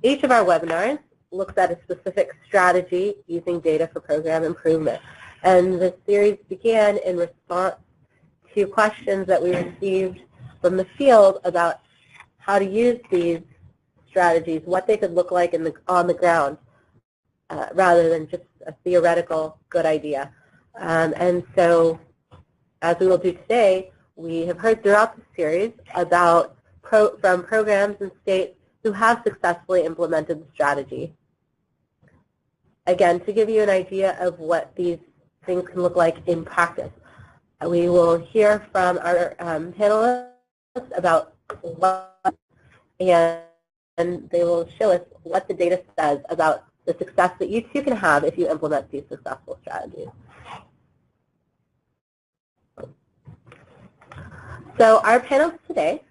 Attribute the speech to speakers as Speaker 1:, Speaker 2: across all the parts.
Speaker 1: Each of our webinars looks at a specific strategy using data for program improvement. And the series began in response to questions that we received from the field about how to use these strategies, what they could look like on the ground, rather than just a theoretical good idea. And so, as we will do today, we have heard throughout the series about from programs and states who have successfully implemented the strategy. Again, to give you an idea of what these things can look like in practice, we will hear from our panelists about what, and they will show us what the data says about the success that you too can have if you implement these successful strategies. So our panelists today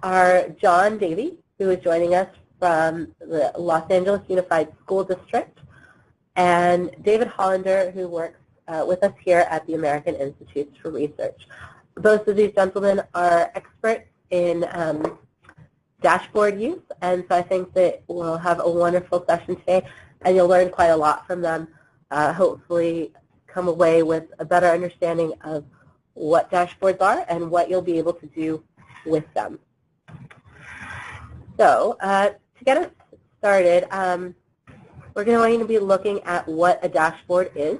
Speaker 1: are John Davey, who is joining us from the Los Angeles Unified School District, and David Hollander, who works with us here at the American Institutes for Research. Both of these gentlemen are experts in dashboard use, and so I think that we'll have a wonderful session today, and you'll learn quite a lot from them, hopefully come away with a better understanding of what dashboards are and what you'll be able to do with them. So to get us started, we're going to be looking at what a dashboard is,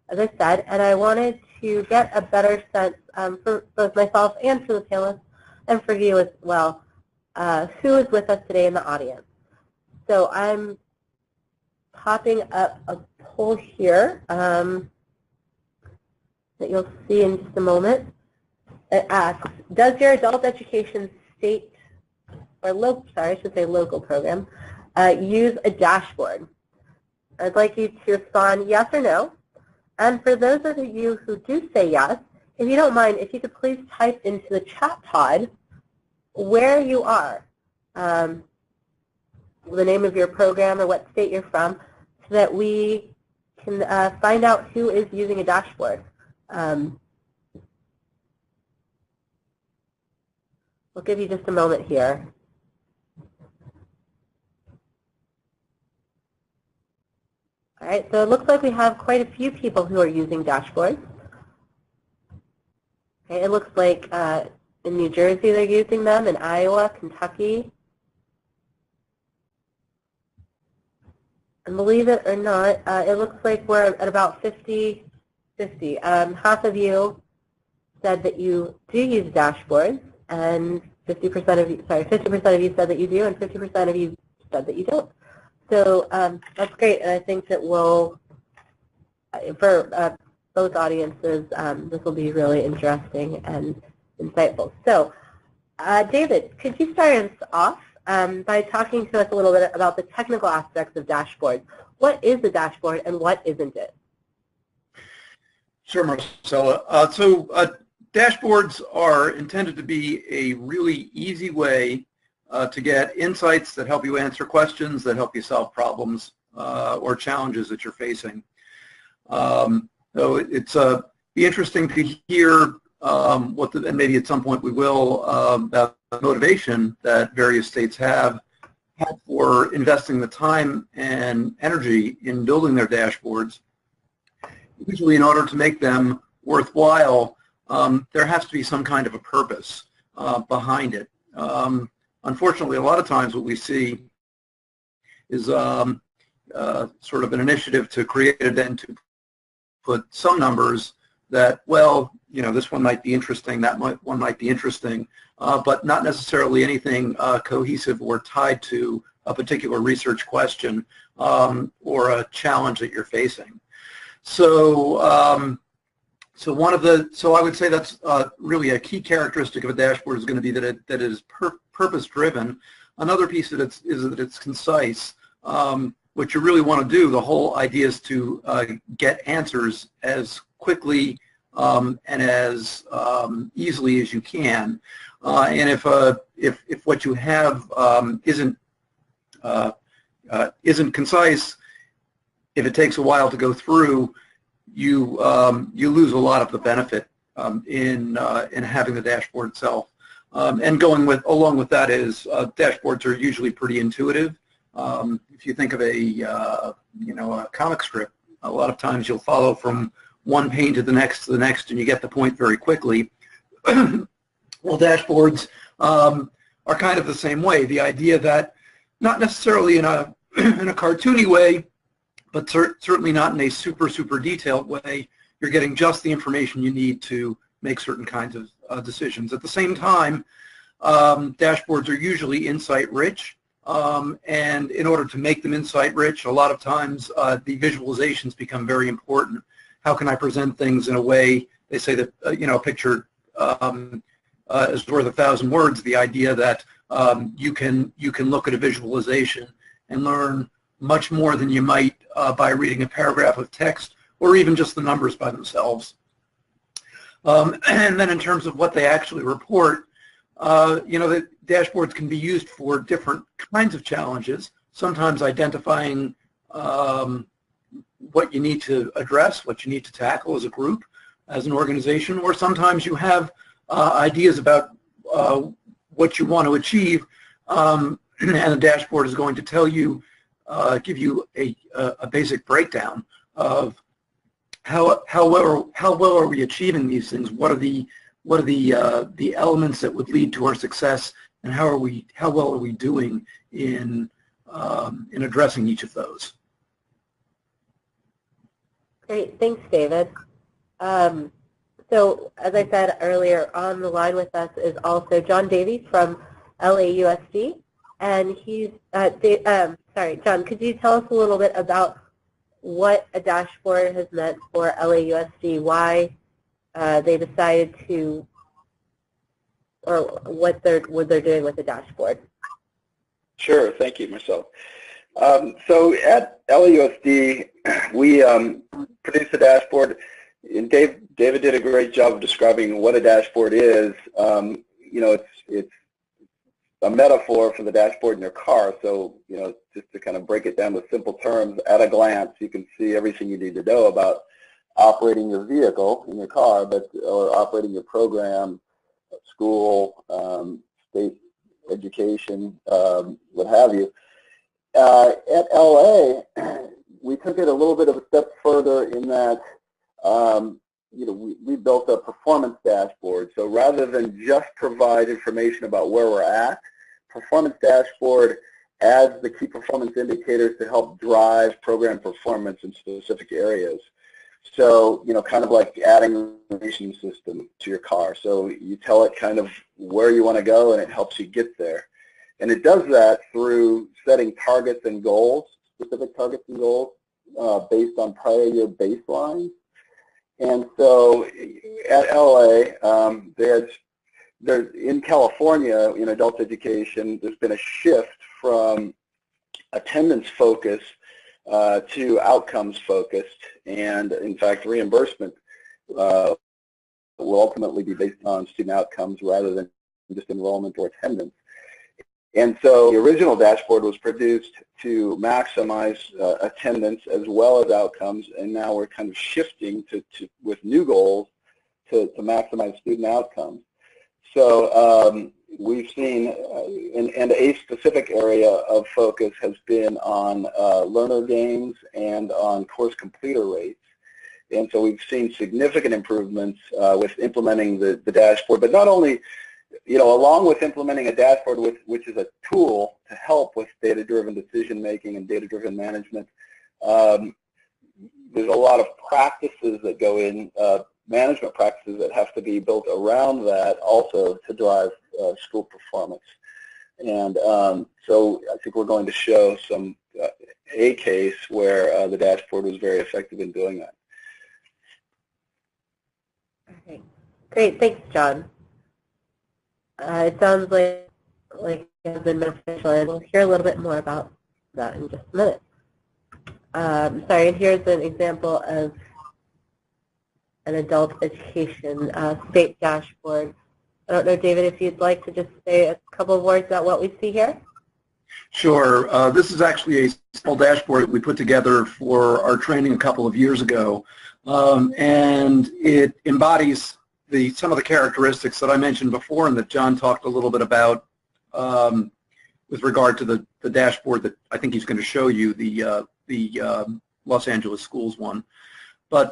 Speaker 1: as I said, and I wanted to get a better sense for both myself and for the panelists, and for you as well, who is with us today in the audience. So I'm popping up a poll here that you'll see in just a moment. It asks, does your adult education state, or local, sorry, I should say local program, use a dashboard? I'd like you to respond yes or no. And for those of you who do say yes, if you don't mind, if you could please type into the chat pod where you are, the name of your program or what state you're from, so that we can find out who is using a dashboard. We'll give you just a moment here. All right, so it looks like we have quite a few people who are using dashboards. Okay, it looks like in New Jersey they're using them, in Iowa, Kentucky. And believe it or not, it looks like we're at about 50-50. Half of you said that you do use dashboards, and 50% of you, sorry, 50% of you said that you do, and 50% of you said that you don't. So that's great, and I think that we'll, for both audiences, this will be really interesting and insightful. So, David, could you start us off by talking to us a little bit about the technical aspects of dashboards? What is a dashboard and what isn't it?
Speaker 2: Sure, Marcella. Dashboards are intended to be a really easy way to get insights that help you answer questions, that help you solve problems or challenges that you're facing. So it's be interesting to hear and maybe at some point we will, about the motivation that various states have for investing the time and energy in building their dashboards. Usually in order to make them worthwhile, there has to be some kind of a purpose behind it. Unfortunately, a lot of times what we see is sort of an initiative to create it and to put some numbers that, well, you know, this one might be interesting, that one might be interesting, but not necessarily anything cohesive or tied to a particular research question or a challenge that you're facing. So, so I would say that's really a key characteristic of a dashboard is going to be that it is purpose-driven. Another piece of it is that it's concise. What you really want to do, the whole idea is to get answers as quickly and as easily as you can. And if what you have isn't concise, if it takes a while to go through, you lose a lot of the benefit in having the dashboard itself. And along with that is dashboards are usually pretty intuitive. If you think of a a comic strip, a lot of times you'll follow from one pane to the next, and you get the point very quickly. Well, dashboards are kind of the same way. The idea that not necessarily in a in a cartoony way, but certainly not in a super detailed way, you're getting just the information you need to make certain kinds of decisions. At the same time, dashboards are usually insight-rich, and in order to make them insight-rich, a lot of times the visualizations become very important. How can I present things in a way, they say that a picture is worth 1,000 words, the idea that you can look at a visualization and learn much more than you might by reading a paragraph of text or even just the numbers by themselves. And then in terms of what they actually report, the dashboards can be used for different kinds of challenges, sometimes identifying what you need to address, what you need to tackle as a group, as an organization, or sometimes you have ideas about what you want to achieve, and the dashboard is going to tell you, give you a basic breakdown of how well are we achieving these things? What are the elements that would lead to our success, and how well are we doing in addressing each of those?
Speaker 1: Great, thanks, David. So as I said earlier, on the line with us is also John Davies from LAUSD, and he's sorry, John, could you tell us a little bit about what a dashboard has meant for LAUSD, why they decided to, or what they're doing with the dashboard?
Speaker 3: Sure, thank you, Marcel. So at LAUSD, we produced a dashboard, and David did a great job of describing what a dashboard is. It's a metaphor for the dashboard in your car. So, just to kind of break it down with simple terms, at a glance, you can see everything you need to know about operating your vehicle in your car, or operating your program, school, state education, what have you. At LA, we took it a little bit of a step further in that, we built a performance dashboard. So rather than just provide information about where we're at, performance dashboard adds the key performance indicators to help drive program performance in specific areas. So, kind of like adding a navigation system to your car. So you tell it kind of where you want to go, and it helps you get there. And it does that through setting targets and goals, specific targets and goals, based on prior year baselines. And so at LA, in California, in adult education, there's been a shift from attendance focus to outcomes focused, and in fact reimbursement will ultimately be based on student outcomes rather than just enrollment or attendance. And so the original dashboard was produced to maximize attendance as well as outcomes, and now we're kind of shifting with new goals to maximize student outcomes. So we've seen, and a specific area of focus has been on learner gains and on course completer rates. And so we've seen significant improvements with implementing the dashboard, but not only, along with implementing a dashboard, which is a tool to help with data-driven decision-making and data-driven management, there's a lot of practices that go in, management practices that have to be built around that also to drive school performance. And so I think we're going to show a case where the dashboard was very effective in doing that.
Speaker 1: Okay, great, thanks, John. It sounds like it has been beneficial, and we'll hear a little bit more about that in just a minute. Sorry, and here's an example of an adult education state dashboard. I don't know, David, if you'd like to just say a couple of words about what we see here?
Speaker 2: Sure. This is actually a small dashboard that we put together for our training a couple of years ago, and it embodies some of the characteristics that I mentioned before and that John talked a little bit about with regard to the dashboard that I think he's going to show you, the Los Angeles schools one. But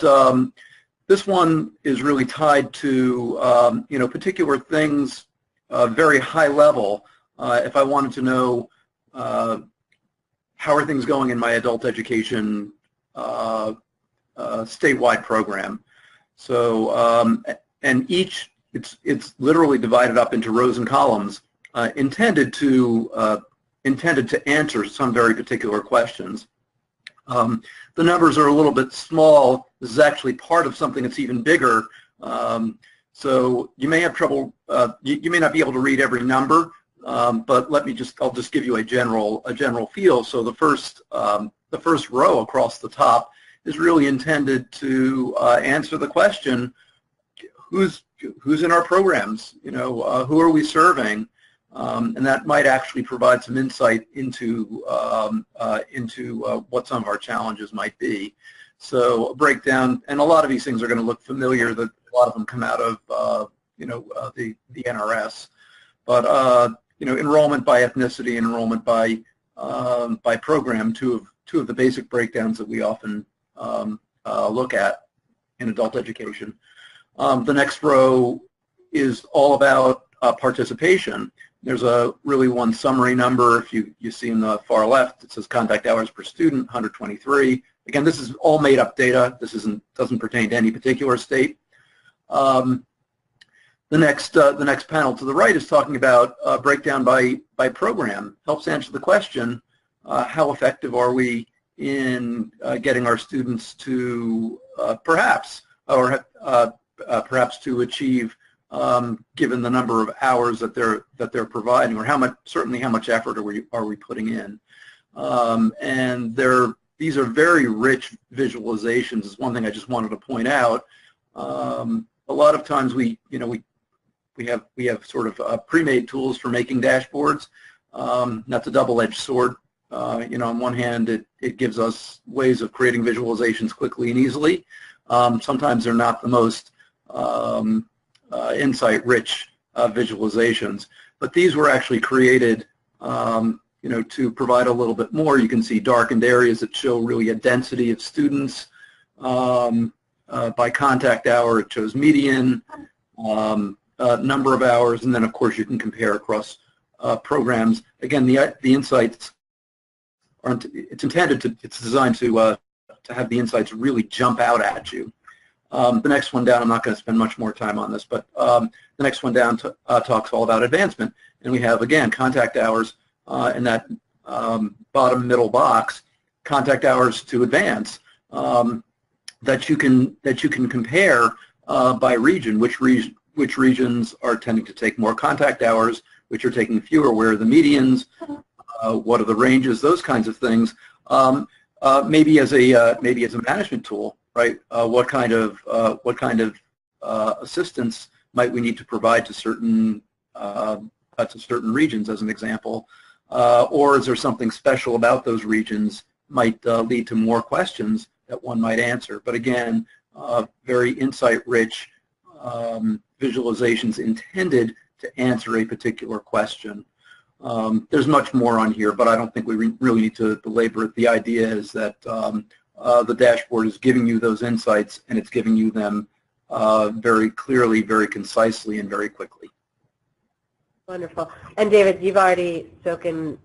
Speaker 2: this one is really tied to particular things, very high level. If I wanted to know how are things going in my adult education statewide program. So and it's literally divided up into rows and columns, intended to answer some very particular questions. The numbers are a little bit small. This is actually part of something that's even bigger. So you may have trouble. You may not be able to read every number, but I'll just give you a general feel. So the first row across the top is really intended to answer the question: who's in our programs? Who are we serving? And that might actually provide some insight into what some of our challenges might be. So a breakdown, and a lot of these things are going to look familiar. That a lot of them come out of the NRS, but enrollment by ethnicity, enrollment by program, two of the basic breakdowns that we often look at in adult education. The next row is all about participation. There's one summary number. If you see in the far left, it says contact hours per student, 123. Again, this is all made up data. This doesn't pertain to any particular state. The next panel to the right is talking about breakdown by program. Helps answer the question: how effective are we in getting our students to perhaps to achieve, given the number of hours that they're providing, or how much effort are we putting in? And these are very rich visualizations. Is one thing I just wanted to point out. A lot of times we have sort of pre-made tools for making dashboards. That's a double-edged sword. On one hand, it gives us ways of creating visualizations quickly and easily. Sometimes they're not the most insight-rich visualizations, but these were actually created, to provide a little bit more. You can see darkened areas that show really a density of students. By contact hour, it shows median, number of hours, and then of course you can compare across programs. Again, the insights aren't. It's designed to have the insights really jump out at you. The next one down, I'm not going to spend much more time on this, but the next one down talks all about advancement, and we have again contact hours in that bottom middle box, contact hours to advance. That you can compare by region, which regions are tending to take more contact hours, which are taking fewer, where are the medians, what are the ranges, those kinds of things. Maybe as a management tool, right? What kind of assistance might we need to provide to certain regions, as an example, or is there something special about those regions might lead to more questions that one might answer. But again, very insight-rich visualizations intended to answer a particular question. There's much more on here, but I don't think we really need to belabor it. The idea is that the dashboard is giving you those insights, and it's giving you them very clearly, very concisely, and very quickly.
Speaker 1: Wonderful. And David, you've already spoken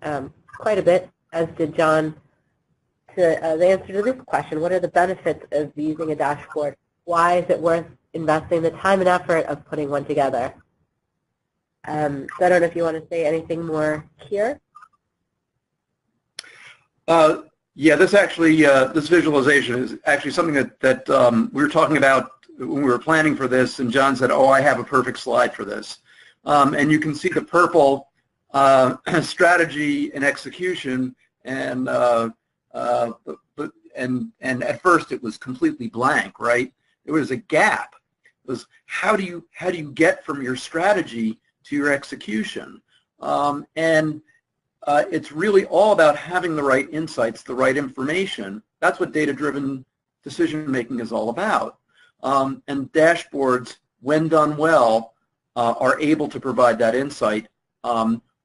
Speaker 1: quite a bit, as did John, to the answer to this question. What are the benefits of using a dashboard? Why is it worth investing the time and effort of putting one together? So I don't know if you want to say anything more here.
Speaker 2: Yeah, this visualization is actually something that we were talking about when we were planning for this, and John said, "Oh, I have a perfect slide for this." And you can see the purple strategy and execution, and at first it was completely blank, right? There was a gap. It was how do you get from your strategy to your execution? It's really all about having the right insights, the right information. That's what data-driven decision-making is all about. And dashboards, when done well, are able to provide that insight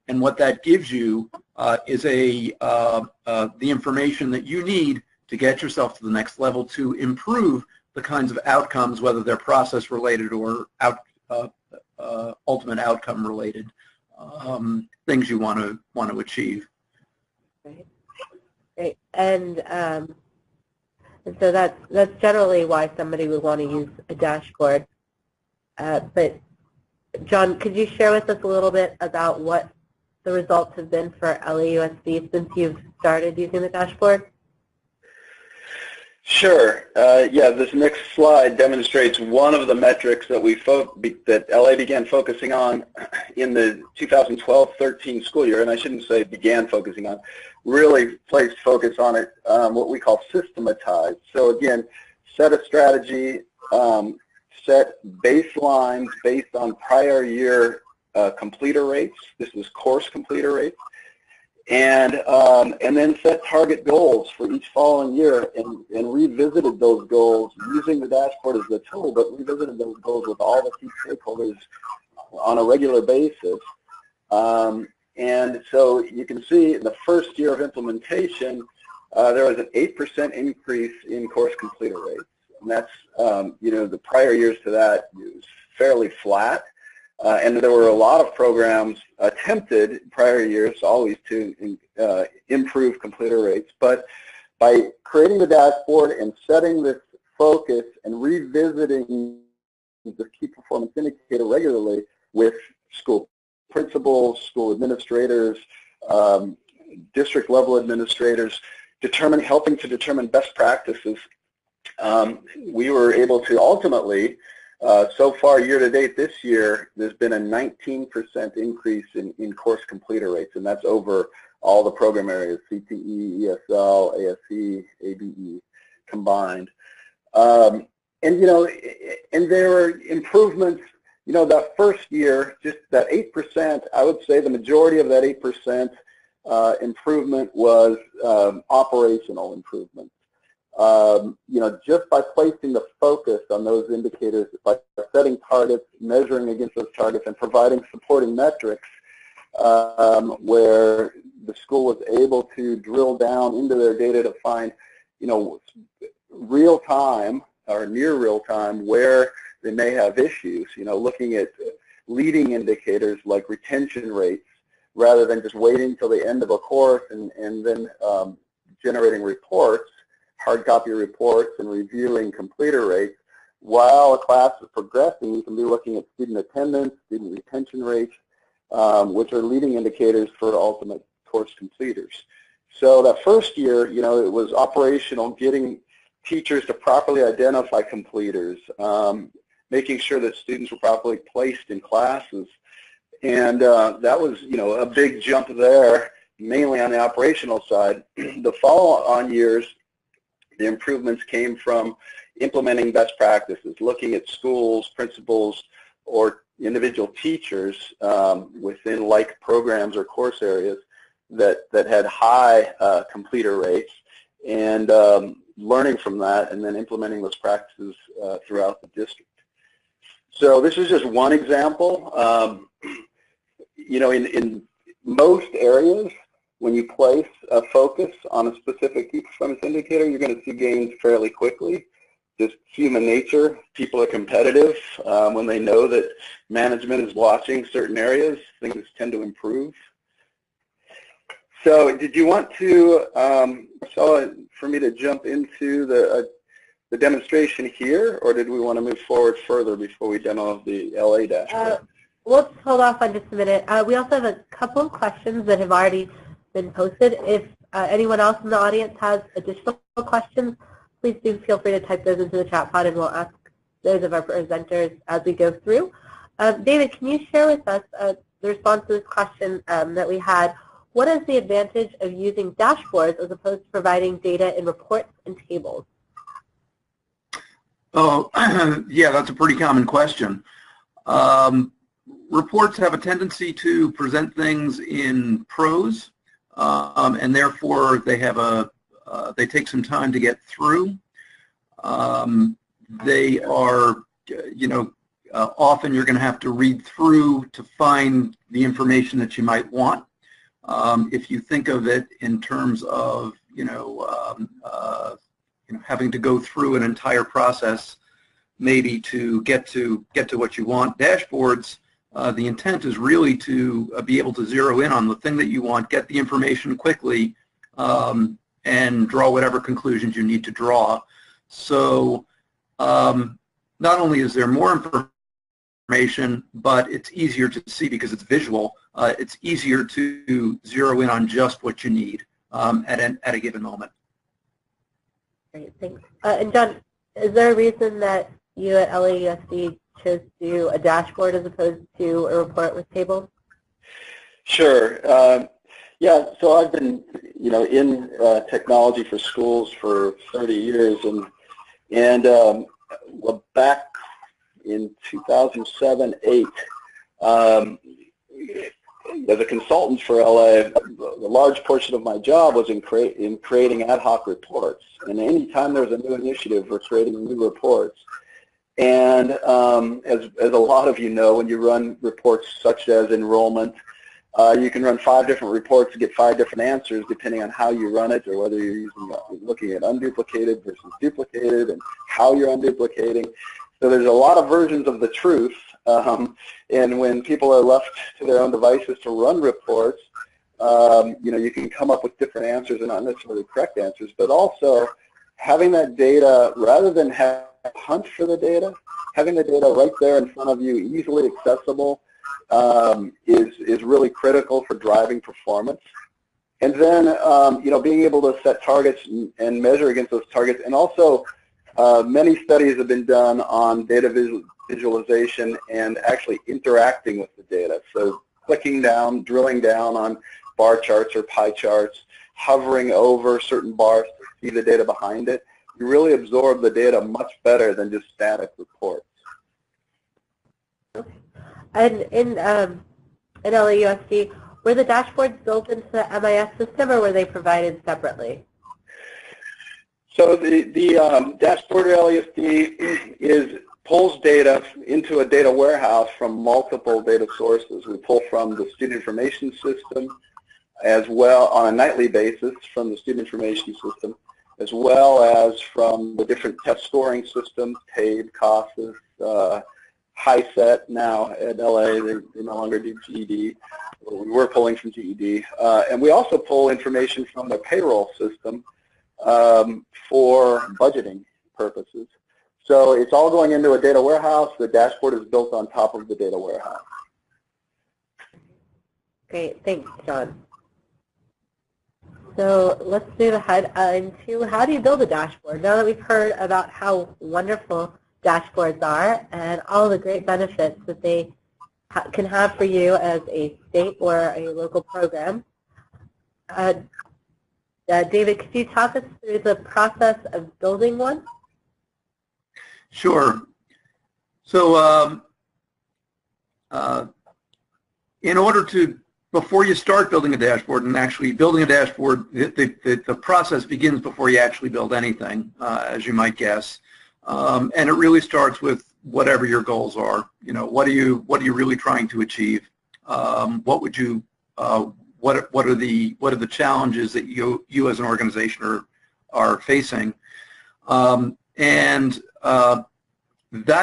Speaker 2: And what that gives you is the information that you need to get yourself to the next level to improve the kinds of outcomes, whether they're process related or ultimate outcome related things you want to achieve.
Speaker 1: Great. And so that's generally why somebody would want to use a dashboard. But John, could you share with us a little bit about what the results have been for LAUSD since you've started using the dashboard?
Speaker 3: Sure. Yeah, this next slide demonstrates one of the metrics that that LA began focusing on in the 2012-13 school year, and I shouldn't say began focusing on, really placed focus on it, what we call systematized. So again, set a strategy, set baselines based on prior year completer rates. This is course completer rates. And then set target goals for each following year and revisited those goals using the dashboard as the tool, but revisited those goals with all the key stakeholders on a regular basis. And so you can see in the first year of implementation, there was an 8% increase in course completer rates. And that's, the prior years to that, it was fairly flat. And there were a lot of programs attempted prior years always to improve completer rates. But by creating the dashboard and setting this focus and revisiting the key performance indicator regularly with school principals, school administrators, district level administrators, helping to determine best practices, we were able to ultimately, so far, year to date this year, there's been a 19% increase in course completer rates, and that's over all the program areas, CTE, ESL, ASE, ABE combined. And there were improvements, that first year, just that 8%, I would say the majority of that 8% improvement was operational improvement. Just by placing the focus on those indicators, by setting targets, measuring against those targets, and providing supporting metrics where the school was able to drill down into their data to find, real time or near real time where they may have issues, looking at leading indicators like retention rates rather than just waiting until the end of a course and then generating reports, hard copy reports, and reviewing completer rates. While a class is progressing, you can be looking at student attendance, student retention rates, which are leading indicators for ultimate course completers. So that first year, it was operational, getting teachers to properly identify completers, making sure that students were properly placed in classes. And that was, a big jump there, mainly on the operational side. The follow-on years, the improvements came from implementing best practices, looking at schools, principals, or individual teachers within like programs or course areas that had high completer rates, and learning from that and then implementing those practices throughout the district. So this is just one example. In most areas, when you place a focus on a specific key performance indicator, you're going to see gains fairly quickly. Just human nature. People are competitive. When they know that management is watching certain areas, things tend to improve. So did you want to, for me to jump into the demonstration here, or did we want to move forward further before we demo the LA dashboard?
Speaker 1: We'll just hold off on just a minute. We also have a couple of questions that have already been posted. If anyone else in the audience has additional questions, please do feel free to type those into the chat pod, and we'll ask those of our presenters as we go through. David, can you share with us the response to this question that we had? What is the advantage of using dashboards as opposed to providing data in reports and tables?
Speaker 2: Oh, yeah, that's a pretty common question. Reports have a tendency to present things in prose, and therefore they have they take some time to get through. They are, often you're going to have to read through to find the information that you might want. If you think of it in terms of, having to go through an entire process, maybe to get to what you want, dashboards, the intent is really to be able to zero in on the thing that you want, get the information quickly, and draw whatever conclusions you need to draw. So not only is there more information, but it's easier to see because it's visual. It's easier to zero in on just what you need at a given moment.
Speaker 1: Great, thanks. And John, is there a reason that you at LAUSD chose to do a dashboard as opposed to a report with tables?
Speaker 3: Sure. Yeah, so I've been, in technology for schools for 30 years, and back in 2007-8, as a consultant for LA, a large portion of my job was in creating ad hoc reports. And any time there's a new initiative, we're creating new reports. And as a lot of you know, when you run reports such as enrollment, you can run 5 different reports to get 5 different answers depending on how you run it, or whether you're looking at unduplicated versus duplicated and how you're unduplicating. So there's a lot of versions of the truth, and when people are left to their own devices to run reports, you can come up with different answers and not necessarily correct answers, but also having that data, rather than have to hunt for the data, having the data right there in front of you, easily accessible, is really critical for driving performance. And then, being able to set targets and measure against those targets. And also, many studies have been done on data visualization and actually interacting with the data. So clicking down, drilling down on bar charts or pie charts, hovering over certain bars to see the data behind it. You really absorb the data much better than just static reports.
Speaker 1: Okay. And in LAUSD, were the dashboards built into the MIS system, or were they provided separately?
Speaker 3: So the dashboard at LAUSD pulls data into a data warehouse from multiple data sources. We pull from the student information system, as well on a nightly basis from the student information system, as well as from the different test scoring systems, TABE, CASAS, HiSET now at LA, they no longer do GED. We were pulling from GED. And we also pull information from the payroll system for budgeting purposes. So it's all going into a data warehouse. The dashboard is built on top of the data warehouse.
Speaker 1: Great, thanks, John. So let's move ahead into how do you build a dashboard? Now that we've heard about how wonderful dashboards are and all the great benefits that they can have for you as a state or a local program, David, could you talk us through the process of building one?
Speaker 2: Sure. So in order to, before you start building a dashboard, and actually building a dashboard, the process begins before you actually build anything, as you might guess. And it really starts with whatever your goals are. What are you really trying to achieve? What would you what are the challenges that you as an organization are facing? That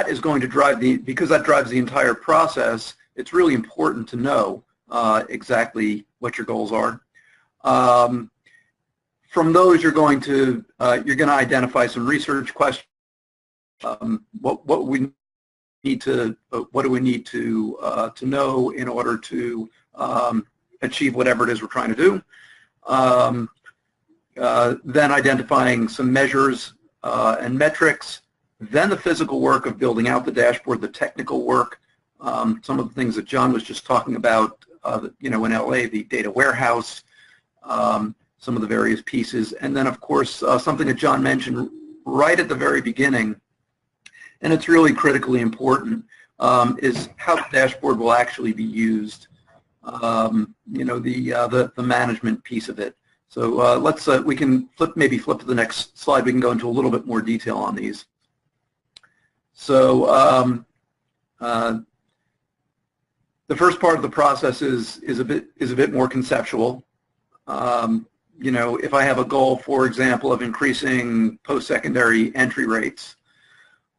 Speaker 2: is going to drive because that drives the entire process. It's really important to know exactly what your goals are. From those, you're going to identify some research questions. What do we need to know in order to achieve whatever it is we're trying to do? Then identifying some measures and metrics. Then the physical work of building out the dashboard, the technical work, some of the things that John was just talking about, in LA, the data warehouse, some of the various pieces, and then of course something that John mentioned right at the very beginning, and it's really critically important, is how the dashboard will actually be used. The management piece of it. So we can maybe flip to the next slide. We can go into a little bit more detail on these. So the first part of the process is a bit more conceptual. You know, if I have a goal, for example, of increasing post-secondary entry rates,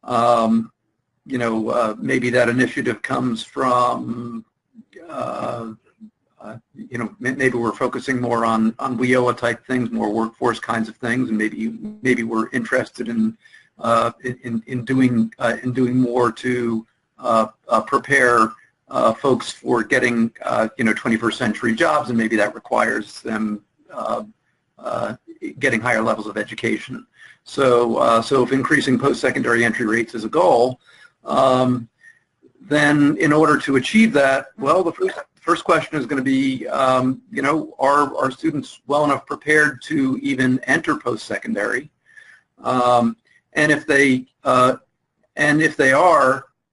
Speaker 2: you know, maybe that initiative comes from, you know, maybe we're focusing more on WIOA type things, more workforce kinds of things, and maybe we're interested in doing more to prepare folks for getting you know, 21st century jobs, and maybe that requires them getting higher levels of education. So so if increasing post-secondary entry rates is a goal, then in order to achieve that, well, the first question is going to be, you know, are students well enough prepared to even enter post-secondary? And if they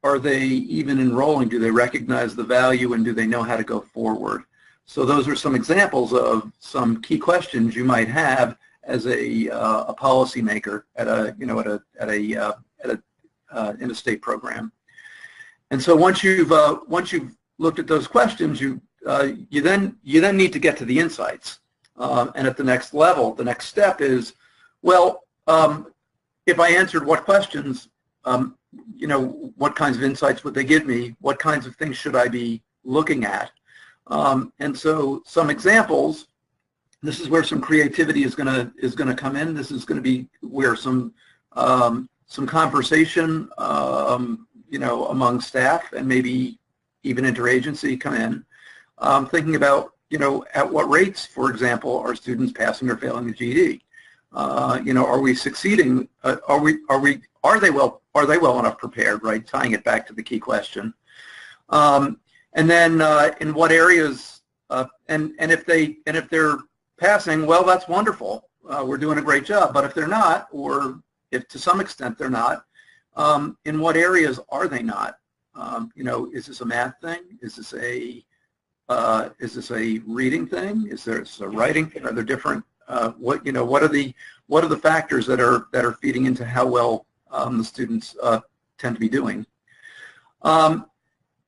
Speaker 2: are they even enrolling? Do they recognize the value, and do they know how to go forward? So those are some examples of some key questions you might have as a policymaker at a, you know, in a state program. And so once you've looked at those questions, you then need to get to the insights. And at the next level, the next step is, well, if I answered what questions, you know, what kinds of insights would they give me? What kinds of things should I be looking at? And so some examples. This is where some creativity is gonna come in. This is going to be where some conversation, you know, among staff and maybe even interagency come in. Thinking about, you know, at what rates, for example, are students passing or failing the GED? You know, are we succeeding? Are they well enough prepared? Right, tying it back to the key question. And then in what areas? And if they're passing, well, that's wonderful. We're doing a great job. But if they're not, or if to some extent they're not, in what areas are they not? You know, is this a math thing? Is this a reading thing? Is there a writing thing? Are there different? What are the factors that are feeding into how well the students tend to be doing? And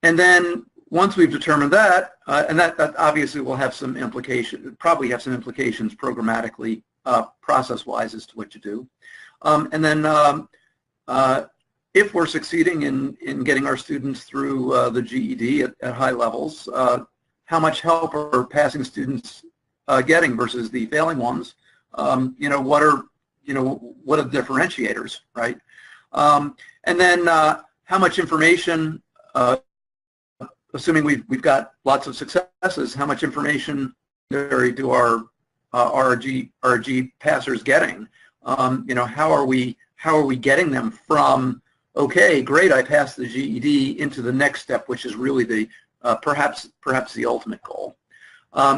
Speaker 2: then once we've determined that, and that obviously will have some implications, probably have some implications programmatically, process-wise as to what you do. And then if we're succeeding in getting our students through the GED at high levels, how much help are passing students getting versus the failing ones? You know, what are the differentiators, right? And then how much information, assuming we've got lots of successes, how much information do our RG passers getting? You know, how are we getting them from, okay, great, I passed the GED, into the next step, which is really the perhaps the ultimate goal.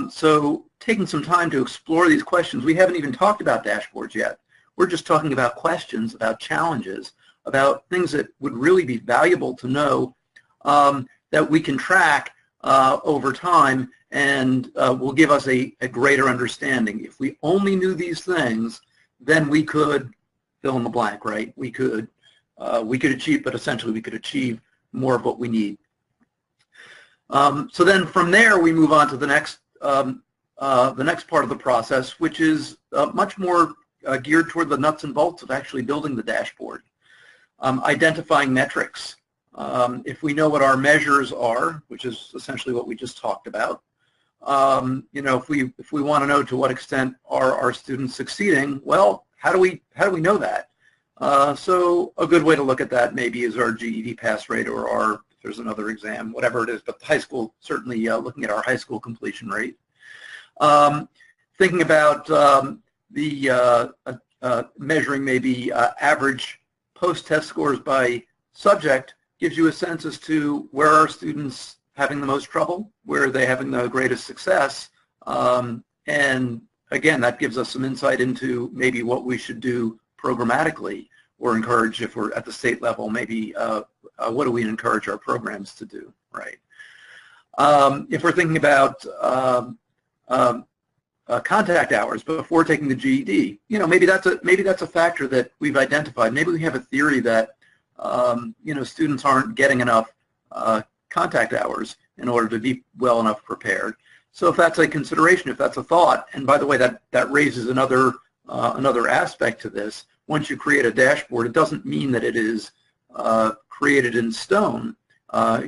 Speaker 2: So taking some time to explore these questions. We haven't even talked about dashboards yet. We're just talking about questions, about challenges, about things that would really be valuable to know, that we can track over time, and will give us a greater understanding. If we only knew these things, then we could fill in the blank, right? We could achieve, but essentially we could achieve more of what we need. So then from there we move on to the next part of the process, which is much more geared toward the nuts and bolts of actually building the dashboard. Identifying metrics. If we know what our measures are, which is essentially what we just talked about, you know, if we want to know to what extent are our students succeeding, well, how do we know that? So a good way to look at that maybe is our GED pass rate, or our, if there's another exam, whatever it is, but the high school, certainly looking at our high school completion rate. Thinking about measuring maybe average post-test scores by subject gives you a sense as to where are students having the most trouble, where are they having the greatest success, and again, that gives us some insight into maybe what we should do programmatically, or encourage, if we're at the state level, maybe what do we encourage our programs to do, right? If we're thinking about contact hours before taking the GED, you know, maybe that's a factor that we've identified. Maybe we have a theory that you know, students aren't getting enough contact hours in order to be well enough prepared. So if that's a consideration, if that's a thought, and by the way, that raises another aspect to this. Once you create a dashboard, it doesn't mean that it is created in stone, a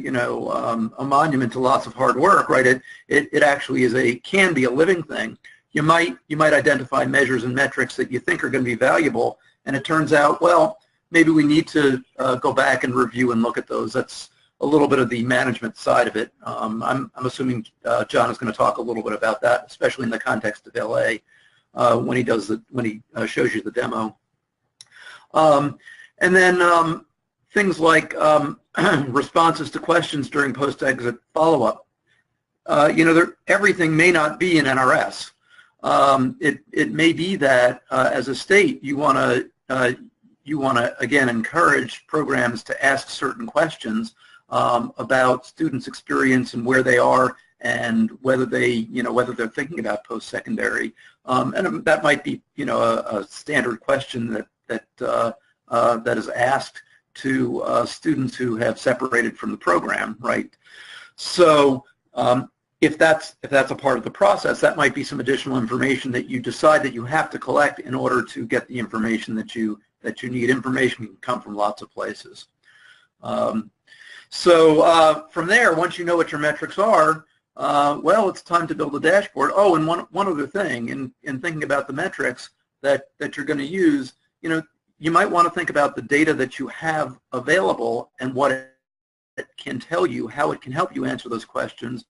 Speaker 2: monument to lots of hard work, right? It actually can be a living thing. You might identify measures and metrics that you think are going to be valuable, and it turns out, well, maybe we need to go back and review and look at those. That's a little bit of the management side of it. I'm assuming John is going to talk a little bit about that, especially in the context of LA when he shows you the demo. And then things like responses to questions during post-exit follow-up. Everything may not be in NRS. It may be that as a state you want to again encourage programs to ask certain questions about students' experience and where they are and whether they're thinking about post-secondary, and that might be a standard question that is asked to students who have separated from the program, right? So if that's a part of the process, that might be some additional information that you decide that you have to collect in order to get the information that you need. Information can come from lots of places. So from there, once you know what your metrics are, well, it's time to build a dashboard. Oh, and one other thing, in thinking about the metrics that you're going to use, you might want to think about the data that you have available and what it can tell you, how it can help you answer those questions.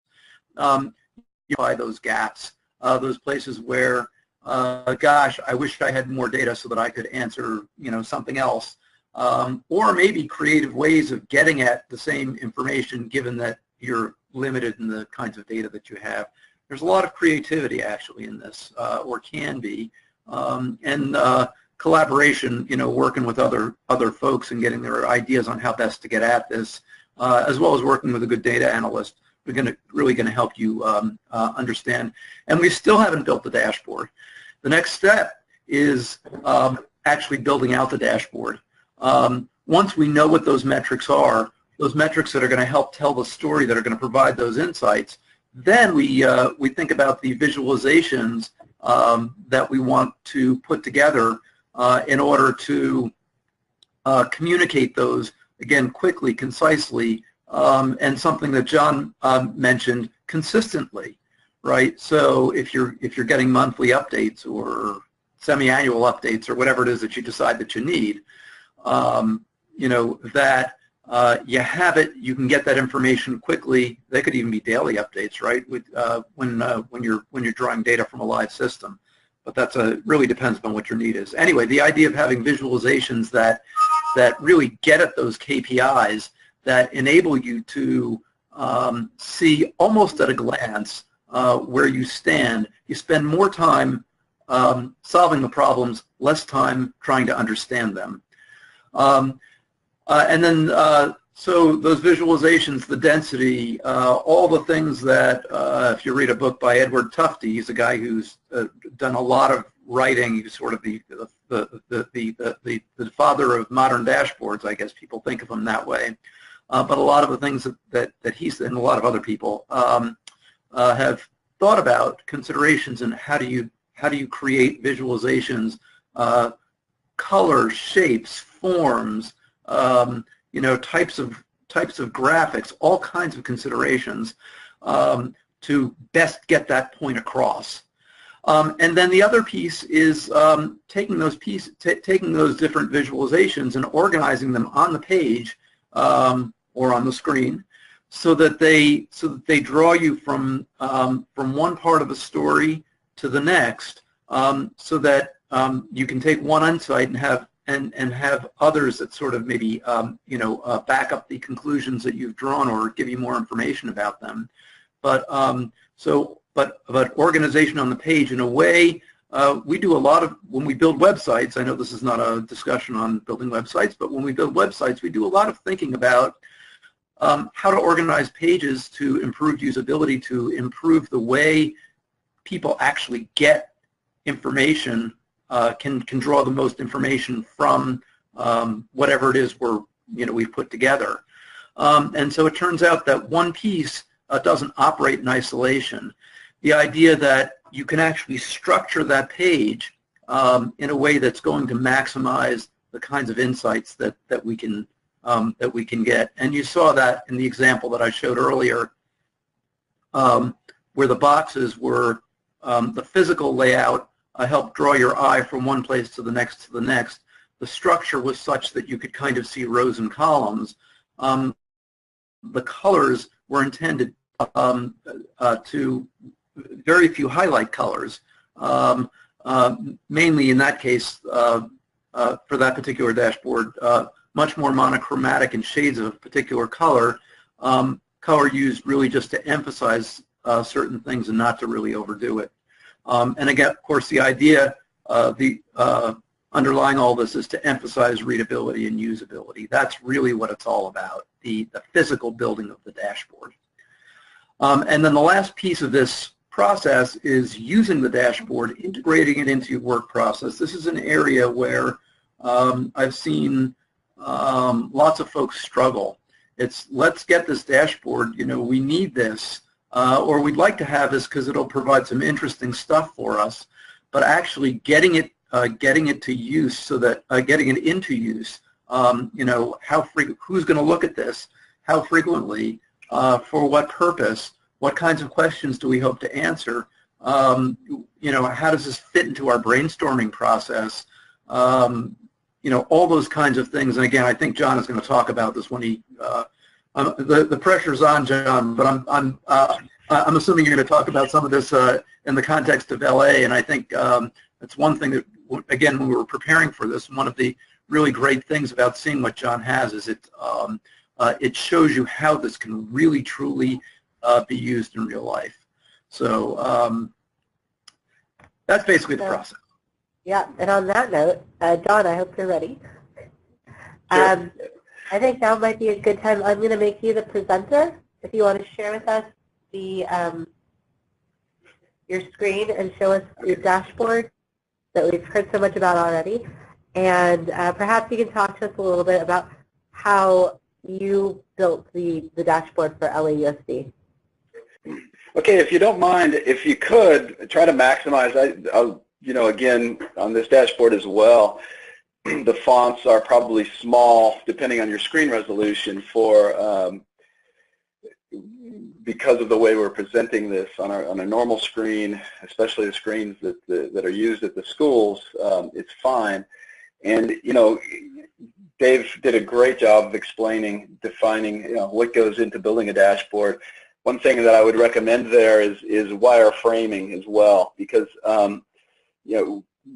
Speaker 2: By those gaps, those places where, gosh, I wish I had more data so that I could answer, something else. Or maybe creative ways of getting at the same information given that you're limited in the kinds of data that you have. There's a lot of creativity actually in this, or can be, and collaboration, working with other folks and getting their ideas on how best to get at this, as well as working with a good data analyst. We're really going to help you understand. And we still haven't built the dashboard. The next step is actually building out the dashboard. Once we know what those metrics are, those metrics that are going to help tell the story, that are going to provide those insights, then we think about the visualizations that we want to put together in order to communicate those, again, quickly, concisely, and something that John mentioned, consistently, right? So if you're getting monthly updates or semi-annual updates or whatever it is that you decide that you need, that you have it, you can get that information quickly. They could even be daily updates, right? When you're drawing data from a live system, but that's really depends on what your need is. Anyway, the idea of having visualizations that really get at those KPIs that enable you to see almost at a glance where you stand. You spend more time solving the problems, less time trying to understand them. And then, so those visualizations, the density, all the things that, if you read a book by Edward Tufte, he's a guy who's done a lot of writing. He's sort of the father of modern dashboards, I guess people think of him that way. But a lot of the things that he's and a lot of other people have thought about, considerations, and how do you create visualizations, color, shapes, forms, types of graphics, all kinds of considerations to best get that point across. And then the other piece is taking those different visualizations and organizing them on the page or on the screen, so that they draw you from one part of the story to the next, so that you can take one insight and have others that sort of maybe back up the conclusions that you've drawn or give you more information about them. But but organization on the page in a way, we do a lot of, when we build websites, I know this is not a discussion on building websites, but when we build websites, we do a lot of thinking about how to organize pages to improve usability, to improve the way people actually get information, can draw the most information from whatever it is we've put together. And so it turns out that one piece doesn't operate in isolation. The idea that you can actually structure that page in a way that's going to maximize the kinds of insights that we can get. And you saw that in the example that I showed earlier, where the boxes were the physical layout helped draw your eye from one place to the next to the next. The structure was such that you could kind of see rows and columns. The colors were intended to very few highlight colors, mainly in that case for that particular dashboard, much more monochromatic in shades of a particular color, color used really just to emphasize certain things and not to really overdo it. And again, of course, the idea, underlying all this is to emphasize readability and usability. That's really what it's all about, the physical building of the dashboard. And then the last piece of this process is using the dashboard, integrating it into your work process. This is an area where I've seen lots of folks struggle. It's, let's get this dashboard, we need this, or we'd like to have this because it'll provide some interesting stuff for us, but actually getting it to use, so that getting it into use, who's going to look at this, how frequently, for what purpose, what kinds of questions do we hope to answer, how does this fit into our brainstorming process, all those kinds of things. And again, I think John is going to talk about this when he, the pressure's on, John, but I'm assuming you're going to talk about some of this in the context of LA, and I think that's one thing that, again, when we were preparing for this, one of the really great things about seeing what John has is it shows you how this can really, truly be used in real life. So that's basically the process.
Speaker 1: Yeah, and on that note, Don, I hope you're ready.
Speaker 3: Sure.
Speaker 1: I think now might be a good time. I'm going to make you the presenter. If you want to share with us your screen and show us your dashboard that we've heard so much about already. And perhaps you can talk to us a little bit about how you built the dashboard for LAUSD.
Speaker 3: Okay, if you don't mind, if you could, try to maximize, again, on this dashboard as well, the fonts are probably small, depending on your screen resolution, because of the way we're presenting this on a normal screen, especially the screens that are used at the schools. It's fine. And Dave did a great job of explaining, defining, what goes into building a dashboard. One thing that I would recommend there is wireframing as well, because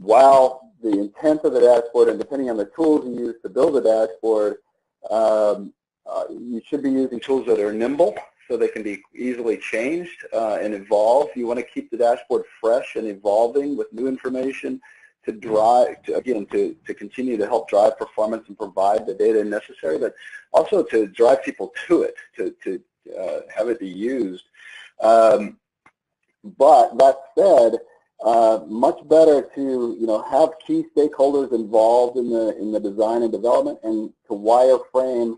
Speaker 3: while the intent of the dashboard, and depending on the tools you use to build a dashboard, you should be using tools that are nimble, so they can be easily changed and evolve. You want to keep the dashboard fresh and evolving with new information to drive, to continue to help drive performance and provide the data necessary, but also to drive people to it, to have it be used. But that said, much better to have key stakeholders involved in the design and development, and to wireframe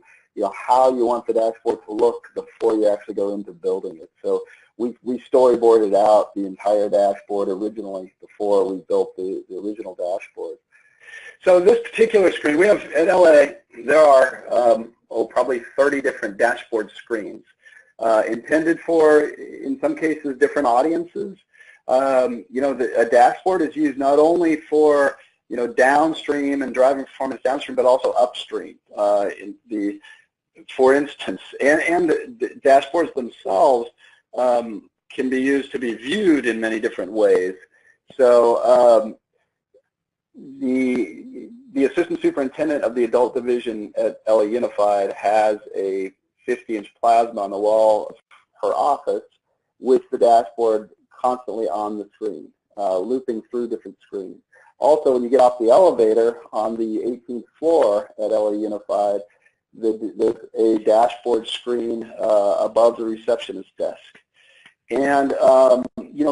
Speaker 3: how you want the dashboard to look before you actually go into building it. So we storyboarded out the entire dashboard originally before we built the original dashboard. So this particular screen, we have at LA, there are probably 30 different dashboard screens intended for, in some cases, different audiences. A dashboard is used not only for downstream and driving performance downstream, but also upstream. For instance, and the dashboards themselves can be used to be viewed in many different ways. So the assistant superintendent of the adult division at LA Unified has a 50-inch plasma on the wall of her office with the dashboard constantly on the screen, looping through different screens. Also, when you get off the elevator on the 18th floor at LA Unified, there's a dashboard screen above the receptionist desk. And,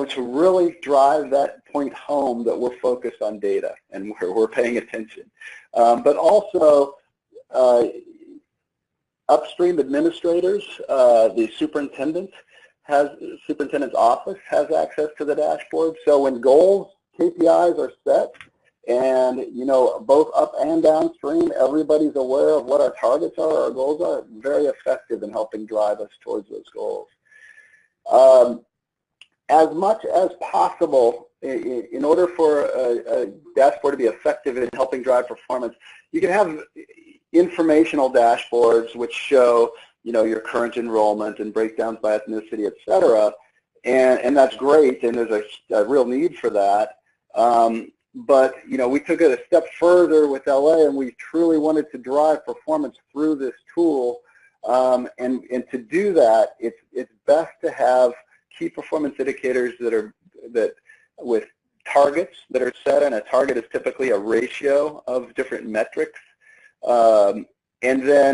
Speaker 3: to really drive that point home that we're focused on data and we're paying attention. But also, upstream administrators, the superintendent's office has access to the dashboard. So when goals, KPIs are set, and both up and downstream, everybody's aware of what our targets are, our goals are, very effective in helping drive us towards those goals. As much as possible, in order for a dashboard to be effective in helping drive performance, you can have informational dashboards which show your current enrollment and breakdowns by ethnicity, et cetera, and that's great, and there's a real need for that. But we took it a step further with LA, and we truly wanted to drive performance through this tool. And to do that, it's best to have key performance indicators that with targets that are set, and a target is typically a ratio of different metrics. And then,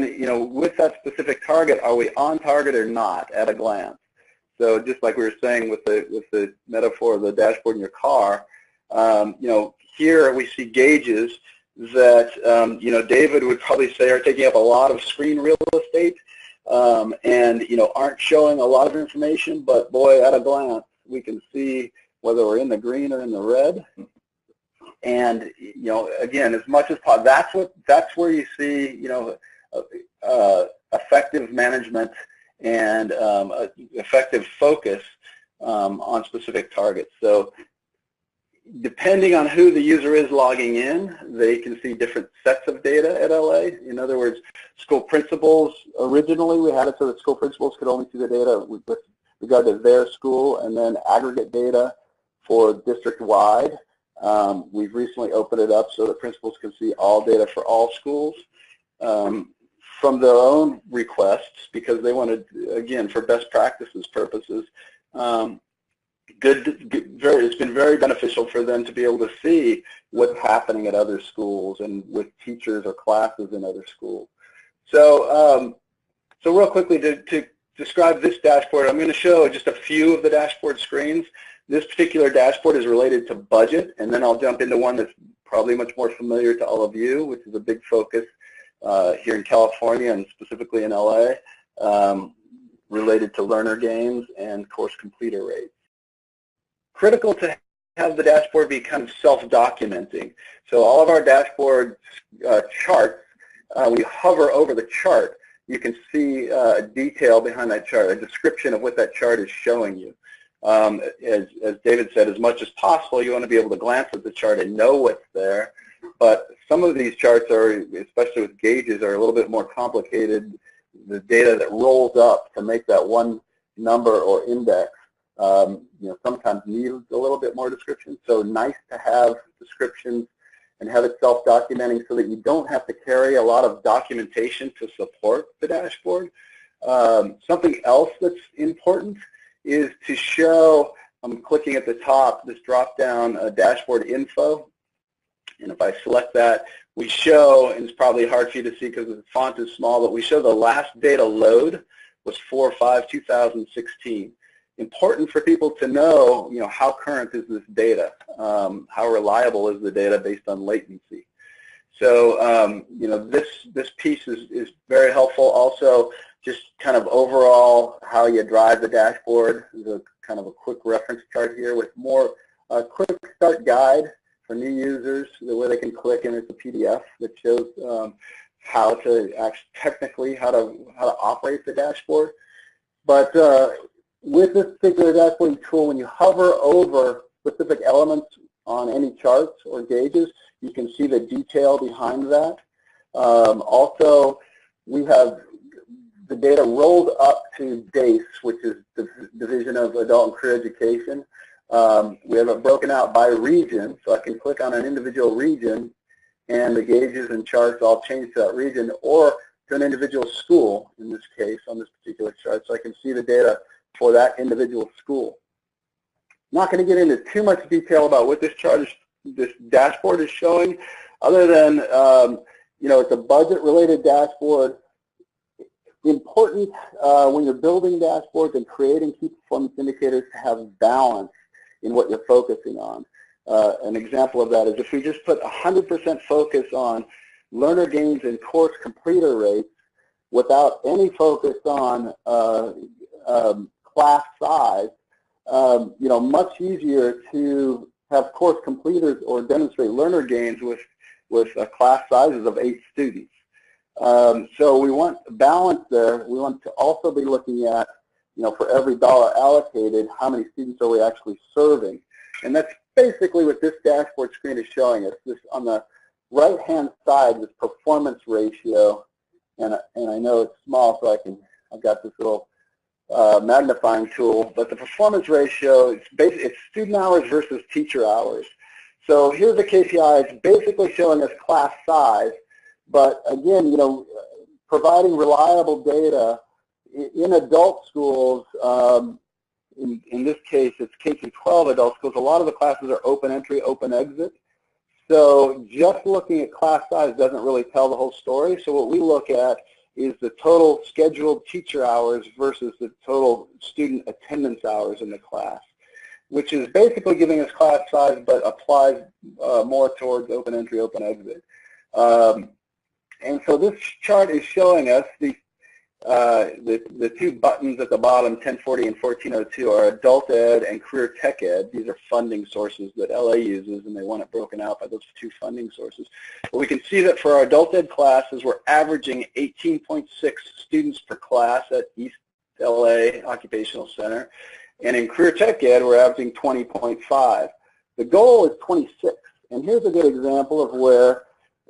Speaker 3: with that specific target, are we on target or not at a glance? So just like we were saying with the metaphor of the dashboard in your car, here we see gauges that, David would probably say are taking up a lot of screen real estate, and, aren't showing a lot of information, but boy, at a glance, we can see whether we're in the green or in the red. And, again, as much as possible, that's where you see, effective management and effective focus on specific targets. So depending on who the user is logging in, they can see different sets of data at LA. In other words, school principals, originally we had it so that school principals could only see the data with regard to their school, and then aggregate data for district-wide. We've recently opened it up so that principals can see all data for all schools from their own requests, because they wanted, again, for best practices purposes. It's been very beneficial for them to be able to see what's happening at other schools and with teachers or classes in other schools. So, so real quickly to describe this dashboard, I'm going to show just a few of the dashboard screens. This particular dashboard is related to budget, and then I'll jump into one that's probably much more familiar to all of you, which is a big focus here in California and specifically in LA, related to learner gains and course completer rates. Critical to have the dashboard be kind of self-documenting. So all of our dashboard charts, we hover over the chart, you can see detail behind that chart, a description of what that chart is showing you. As David said, as much as possible, you want to be able to glance at the chart and know what's there. But some of these charts are, especially with gauges, are a little bit more complicated. The data that rolls up to make that one number or index, sometimes needs a little bit more description. So nice to have descriptions and have it self-documenting so that you don't have to carry a lot of documentation to support the dashboard. Something else that's important is to show, I'm clicking at the top, this drop-down dashboard info. And if I select that, we show, and it's probably hard for you to see because the font is small, but we show the last data load was 4/5/2016. Important for people to know, how current is this data? How reliable is the data based on latency? So, this piece is very helpful. Also, just kind of overall how you drive the dashboard. There's kind of a quick reference chart here with more quick start guide for new users, where they can click, and it's a PDF that shows how to actually technically how to operate the dashboard. But with this particular dashboarding tool, when you hover over specific elements on any charts or gauges, you can see the detail behind that. Also, we have the data rolled up to DACE, which is the Division of Adult and Career Education. We have it broken out by region, so I can click on an individual region, and the gauges and charts all change to that region, or to an individual school, in this case, on this particular chart, so I can see the data for that individual school. I'm not going to get into too much detail about what this dashboard is showing, other than, it's a budget-related dashboard. Important when you're building dashboards and creating key performance indicators to have balance in what you're focusing on. An example of that is if we just put 100% focus on learner gains and course completer rates, without any focus on class size, much easier to have course completers or demonstrate learner gains with class sizes of 8 students. So we want balance there. We want to also be looking at, for every dollar allocated, how many students are we actually serving? And that's basically what this dashboard screen is showing us. This on the right-hand side, this performance ratio, and I know it's small, so I've got this little magnifying tool, but the performance ratio, it's student hours versus teacher hours. So here's the KPI. It's basically showing us class size, but again, providing reliable data in adult schools. In this case, it's K-12 adult schools. A lot of the classes are open entry, open exit. So just looking at class size doesn't really tell the whole story. So what we look at is the total scheduled teacher hours versus the total student attendance hours in the class, which is basically giving us class size but applies more towards open entry, open exit. And so this chart is showing us the 2 buttons at the bottom, 1040 and 1402, are adult ed and career tech ed. These are funding sources that LA uses, and they want it broken out by those 2 funding sources. But we can see that for our adult ed classes, we're averaging 18.6 students per class at East LA Occupational Center. And in career tech ed, we're averaging 20.5. The goal is 26. And here's a good example of where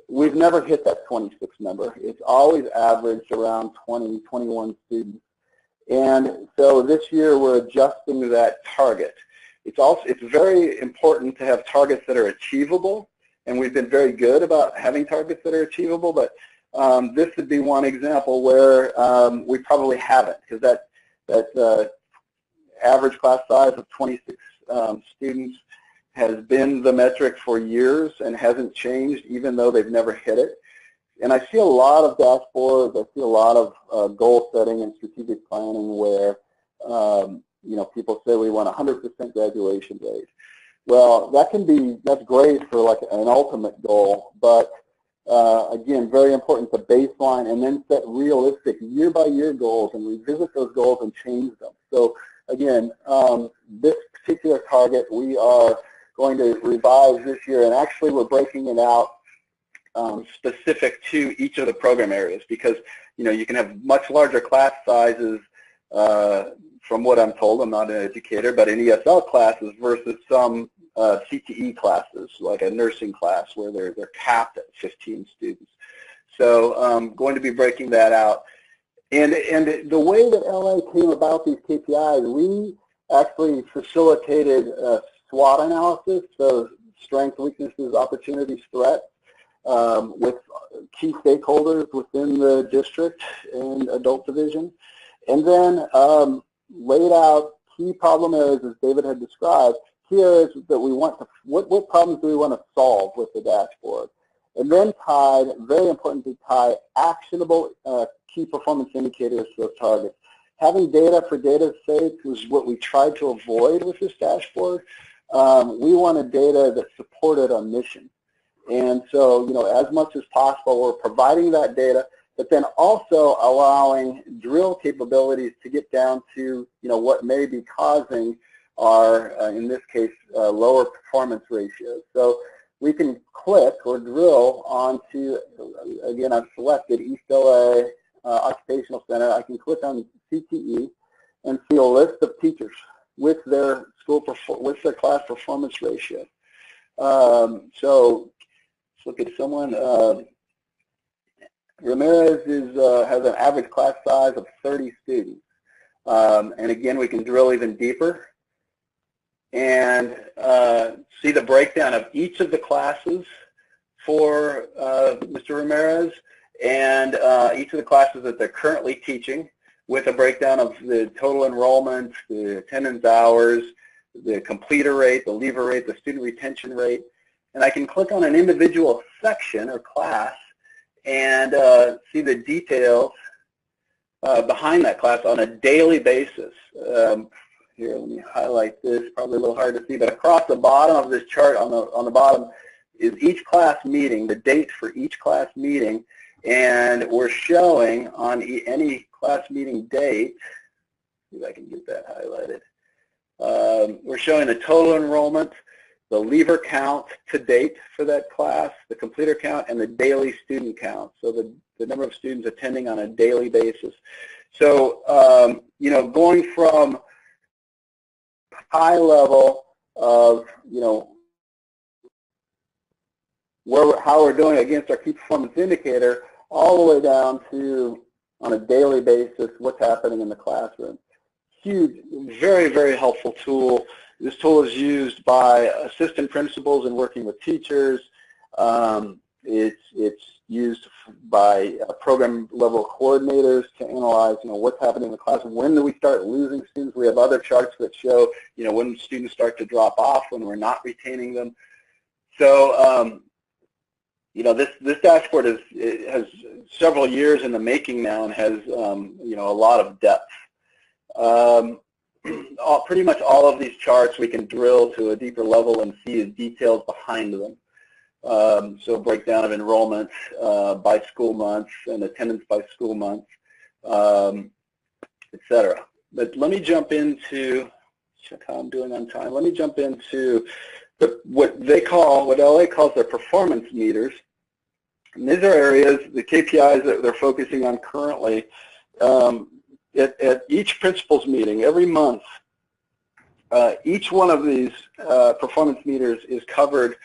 Speaker 3: we've never hit that 26 number. It's always averaged around 20, 21 students. And so this year we're adjusting that target. It's very important to have targets that are achievable, and we've been very good about having targets that are achievable, but this would be one example where we probably haven't, because that average class size of 26 students has been the metric for years and hasn't changed, even though they've never hit it. And I see a lot of dashboards, I see a lot of goal setting and strategic planning where, people say we want 100% graduation rate. Well, that's great for like an ultimate goal, but again, very important to baseline and then set realistic year-by-year goals and revisit those goals and change them. So again, this particular target we are going to revise this year, and actually we're breaking it out specific to each of the program areas, because you can have much larger class sizes from what I'm told. I'm not an educator, but in ESL classes versus some CTE classes, like a nursing class where they're capped at 15 students. So I'm going to be breaking that out. And the way that LA came about these KPIs, we actually facilitated SWOT analysis, so strengths, weaknesses, opportunities, threats, with key stakeholders within the district and adult division, and then laid out key problem areas, as David had described, key areas that we want to, what problems do we want to solve with the dashboard, and then very important to tie actionable key performance indicators to those targets. Having data for data's sake was what we tried to avoid with this dashboard. We wanted data that supported our mission. And so, as much as possible, we're providing that data, but then also allowing drill capabilities to get down to, what may be causing our, in this case, lower performance ratios. So we can click or drill onto, again, I've selected East LA Occupational Center. I can click on CTE and see a list of teachers with their class performance ratio. So let's look at someone. Ramirez has an average class size of 30 students. And again, we can drill even deeper and see the breakdown of each of the classes for Mr. Ramirez and each of the classes that they're currently teaching, with a breakdown of the total enrollment, the attendance hours, the completer rate, the leaver rate, the student retention rate. And I can click on an individual section or class and see the details behind that class on a daily basis. Here, let me highlight this, probably a little hard to see, but across the bottom of this chart on the bottom is each class meeting, the date for each class meeting, And we're showing on any class meeting date, see if I can get that highlighted, we're showing the total enrollment, the leaver count to date for that class, the completer count, and the daily student count, so the number of students attending on a daily basis. So, you know, going from high level of, you know, how we're doing against our key performance indicator, all the way down to, on a daily basis, what's happening in the classroom. Huge, very, very helpful tool. This tool is used by assistant principals in working with teachers. It's used by program level coordinators to analyze, you know, what's happening in the classroom. When do we start losing students? We have other charts that show, you know, when students start to drop off, when we're not retaining them. So, you know, this dashboard has several years in the making now and has, you know, a lot of depth. Pretty much all of these charts we can drill to a deeper level and see the details behind them. So breakdown of enrollment by school month and attendance by school month, etc. But let me jump into, check how I'm doing on time. Let me jump into what LA calls their performance meters. And these are areas, the KPIs that they're focusing on currently. At each principal's meeting, every month, each one of these performance meters is covered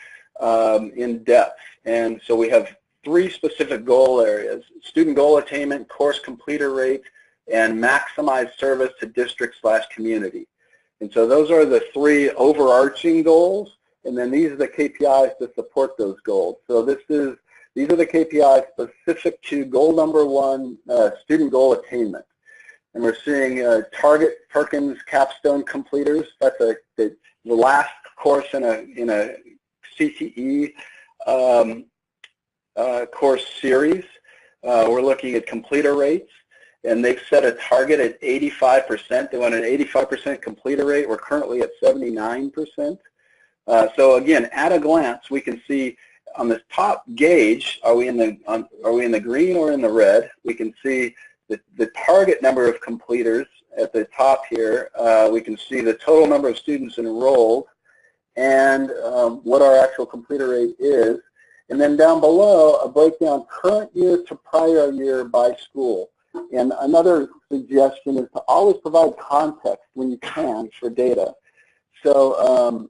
Speaker 3: in depth. And so we have 3 specific goal areas: student goal attainment, course completer rate, and maximize service to district/community. And so those are the 3 overarching goals, and then these are the KPIs to support those goals. So these are the KPIs specific to goal number 1, student goal attainment. And we're seeing Target Perkins Capstone completers. That's the last course in a CTE course series. We're looking at completer rates, and they've set a target at 85%. They want an 85% completer rate. We're currently at 79%. So again, at a glance, we can see on the top gauge, are we in the green or in the red? We can see the target number of completers at the top here. We can see the total number of students enrolled and what our actual completer rate is. And then down below, a breakdown current year to prior year by school. And another suggestion is to always provide context when you can for data. So,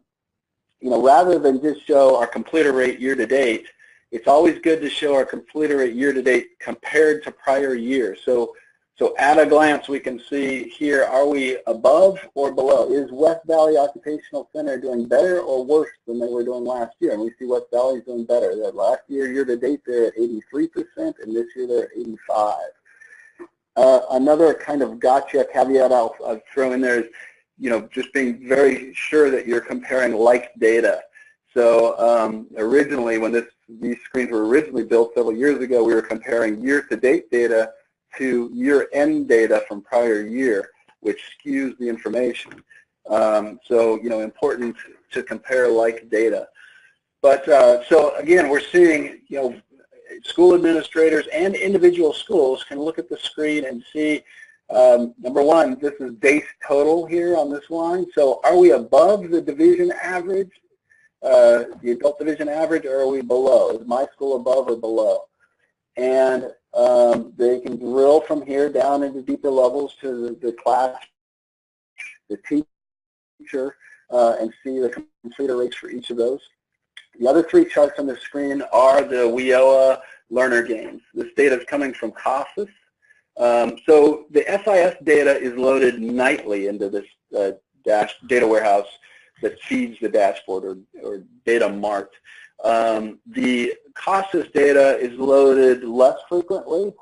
Speaker 3: you know, rather than just show our completer rate year to date, it's always good to show our completer rate year to date compared to prior years. So at a glance, we can see here, are we above or below? Is West Valley Occupational Center doing better or worse than they were doing last year? And we see West Valley is doing better. That last year to date, they're at 83%, and this year they're at 85%. Another kind of gotcha caveat I'll throw in there is, you know, just being very sure that you're comparing like data. So originally, when these screens were originally built several years ago, we were comparing year-to-date data to year-end data from prior year, which skews the information. So, you know, important to compare like data. But so again, we're seeing, you know, school administrators and individual schools can look at the screen and see, number 1, this is base total here on this line. So are we above the division average, the adult division average, or are we below? Is my school above or below? And they can drill from here down into deeper levels to the class, the teacher, and see the completer rates for each of those. The other 3 charts on the screen are the WIOA learner gains. This data is coming from CASAS. So the SIS data is loaded nightly into this data warehouse that feeds the dashboard, or data mart. The CASAS data is loaded less frequently,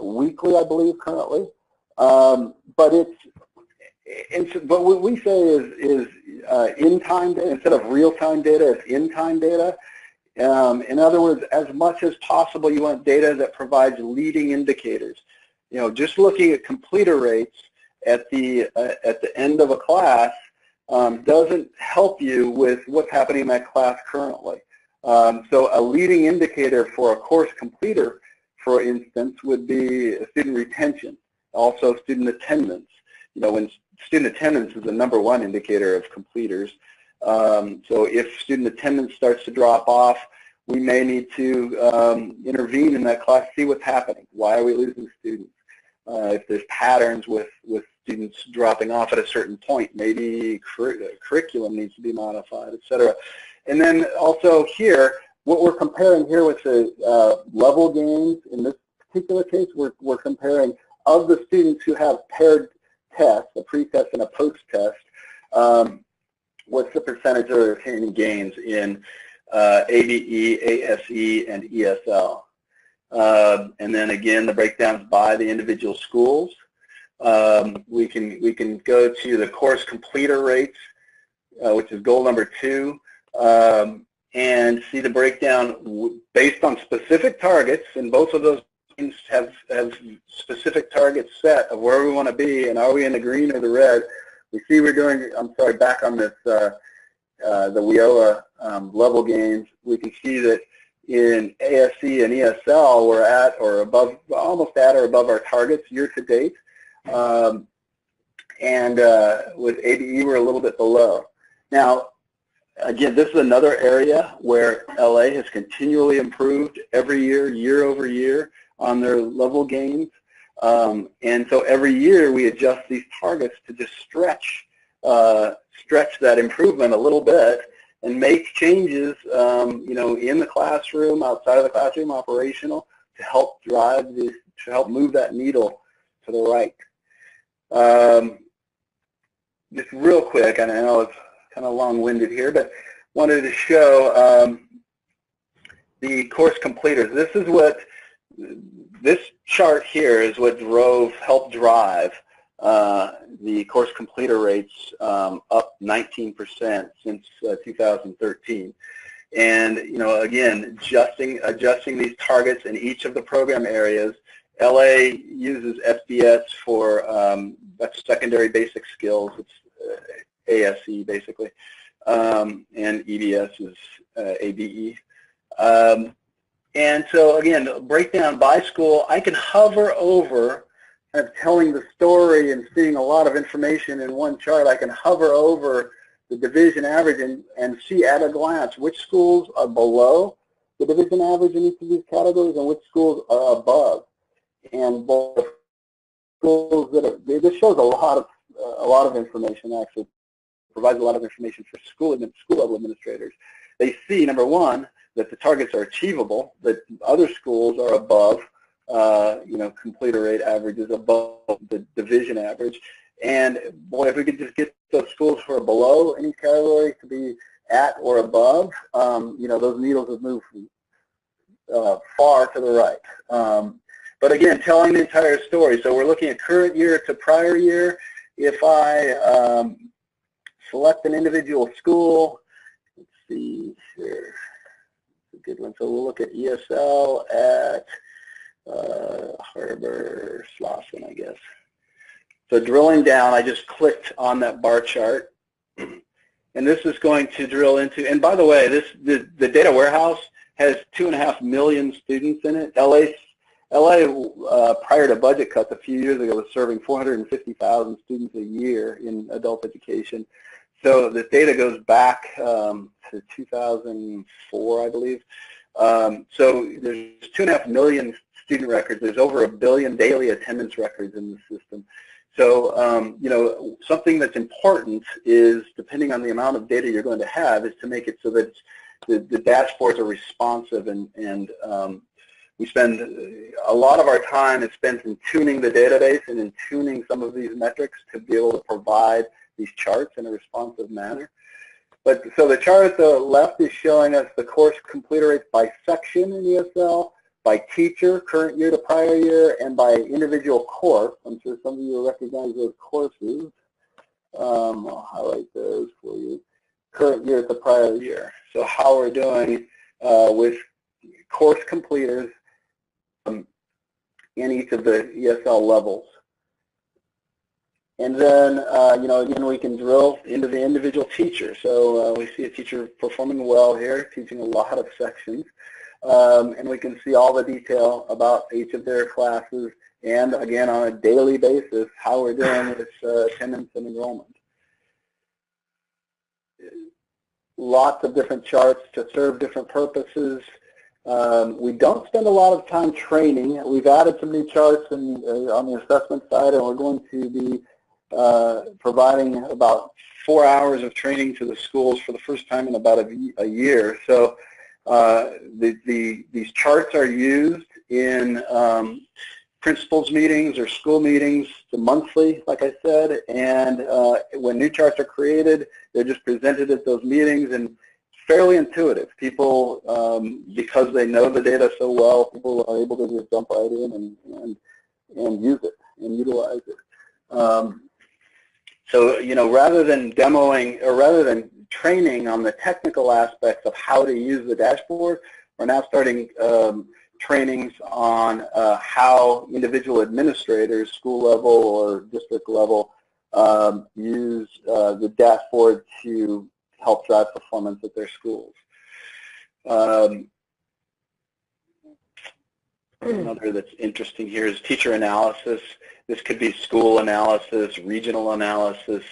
Speaker 3: weekly, I believe, currently. But what we say is in-time data instead of real-time data. It's in-time data. In other words, as much as possible, you want data that provides leading indicators. You know, just looking at completer rates at the end of a class doesn't help you with what's happening in that class currently. So a leading indicator for a course completer, for instance, would be student retention, also student attendance. You know, when student attendance is the #1 indicator of completers. So if student attendance starts to drop off, we may need to intervene in that class, see what's happening. Why are we losing students? If there's patterns with students dropping off at a certain point, maybe curriculum needs to be modified, et cetera. And then also here, what we're comparing here with the level gains, in this particular case, we're comparing of the students who have paired tests, a pre-test and a post-test, what's the percentage of retaining gains in ABE, ASE, and ESL. And then again, the breakdowns by the individual schools. We can go to the course completer rates, which is goal #2, and see the breakdown based on specific targets, and both of those things have specific targets set of where we want to be, and are we in the green or the red. We see we're doing, I'm sorry, back on this, the WIOA level gains, we can see that in ASE and ESL, we're at or above, almost at or above our targets year to date. And with ABE, we're a little bit below. Now, again, this is another area where LA has continually improved every year, year over year, on their level gains. And so every year we adjust these targets to just stretch that improvement a little bit and make changes, you know, in the classroom, outside of the classroom, operational, to help drive this, to help move that needle to the right. Just real quick, and I know it's kind of long-winded here, but wanted to show the course completers. This is what, this chart here is what helped drive the course completer rates up 19% since 2013. And, you know, again, adjusting these targets in each of the program areas. LA uses SBS for, that's secondary basic skills. It's ASE, basically. And EBS is ABE. And so, again, breakdown by school, I can hover over, kind of telling the story and seeing a lot of information in one chart. I can hover over the division average and see at a glance which schools are below the division average in each of these categories and which schools are above. And both schools that are, this shows a lot of information, actually provides a lot of information for school level administrators. They see, number one, that the targets are achievable, that other schools are above, you know, completer rate averages above the division average. And boy, if we could just get those schools who are below any category to be at or above, you know, those needles have moved far to the right. But again, telling the entire story. So we're looking at current year to prior year. If I select an individual school, let's see here, it's a good one. So we'll look at ESL at Harbor Slauson, I guess. So drilling down, I just clicked on that bar chart, and this is going to drill into. And by the way, the data warehouse has 2.5 million students in it. LA prior to budget cuts a few years ago was serving 450,000 students a year in adult education. So this data goes back to 2004, I believe. So there's 2.5 million student records. There's over 1 billion daily attendance records in the system. So, you know, something that's important is, depending on the amount of data you're going to have, is to make it so that the dashboards are responsive, and we spend a lot of our time is spent in tuning the database and in tuning some of these metrics to be able to provide these charts in a responsive manner. But so the chart at the left is showing us the course completer rates by section in ESL, by teacher, current year to prior year, and by individual course. I'm sure some of you will recognize those courses. I'll highlight those for you. Current year to prior year. So how we're doing with course completers in each of the ESL levels. And then, again, we can drill into the individual teacher. So we see a teacher performing well here, teaching a lot of sections. And we can see all the detail about each of their classes and, again, on a daily basis, how we're doing with attendance and enrollment. Lots of different charts to serve different purposes. We don't spend a lot of time training. We've added some new charts on the assessment side, and we're going to be providing about 4 hours of training to the schools for the first time in about a year. So these charts are used in principals meetings or school meetings monthly, like I said, and when new charts are created, they're just presented at those meetings and fairly intuitive. People, because they know the data so well, people are able to just jump right in and use it and utilize it. So, rather than demoing or rather than training on the technical aspects of how to use the dashboard, we're now starting trainings on how individual administrators, school level or district level, use the dashboard to help drive performance at their schools. Another that's interesting here is teacher analysis. This could be school analysis, regional analysis,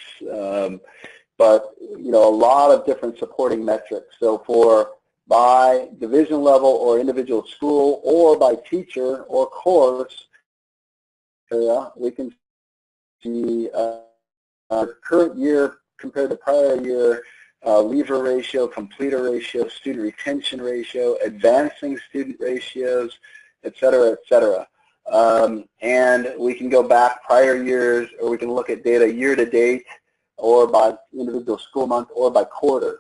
Speaker 3: but a lot of different supporting metrics. So by division level or individual school or by teacher or course, we can see current year compared to prior year, leaver ratio, completer ratio, student retention ratio, advancing student ratios, et cetera, et cetera. And we can go back prior years, or we can look at data year to date, or by individual school month, or by quarter.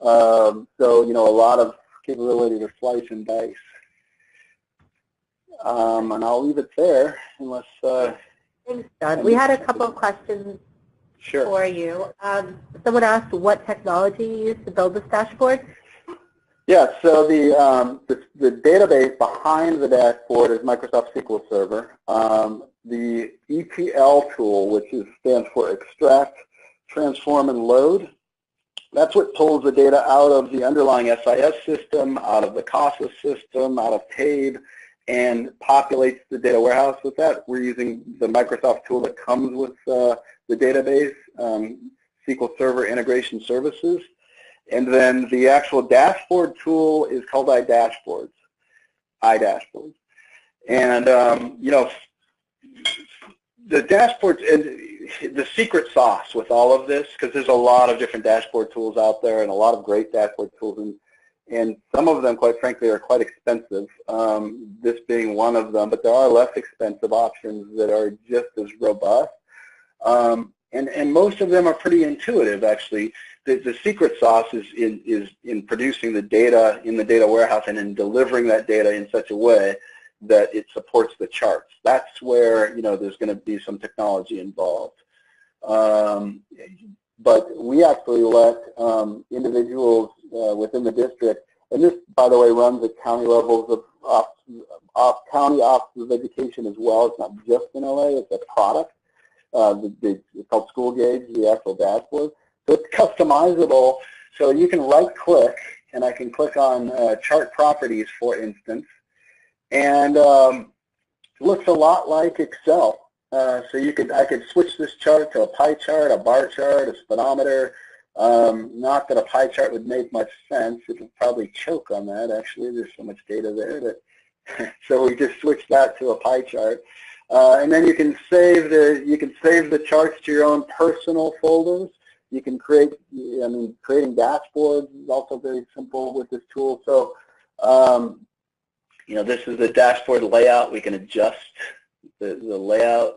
Speaker 3: So, a lot of capability to slice and dice. And I'll leave it there, unless...
Speaker 1: Thanks, John. We had a couple of questions for you. Someone asked what technology you use to build this dashboard.
Speaker 3: Yeah, so the database behind the dashboard is Microsoft SQL Server. The ETL tool, which stands for Extract, Transform, and Load, that's what pulls the data out of the underlying SIS system, out of the CASA system, out of TABE, and populates the data warehouse with that. We're using the Microsoft tool that comes with the database, SQL Server Integration Services. And then the actual dashboard tool is called iDashboards. And, the dashboards, and the secret sauce with all of this, because there's a lot of different dashboard tools out there and a lot of great dashboard tools, and some of them, quite frankly, are quite expensive, this being one of them, but there are less expensive options that are just as robust. And most of them are pretty intuitive, actually. The secret sauce is in producing the data in the data warehouse and in delivering that data in such a way that it supports the charts. That's where, there's going to be some technology involved. But we actually let individuals within the district, and this, by the way, runs at county levels of county offices of education as well. It's not just in LA, it's a product. It's called School Gauge, the actual dashboard. So it's customizable, so you can right-click, and I can click on chart properties, for instance, and it looks a lot like Excel. So I could switch this chart to a pie chart, a bar chart, a speedometer. Not that a pie chart would make much sense. It would probably choke on that, actually. There's so much data there. That so we just switched that to a pie chart. And then you can save the charts to your own personal folders. You can creating dashboards is also very simple with this tool. So, this is the dashboard layout. We can adjust the layout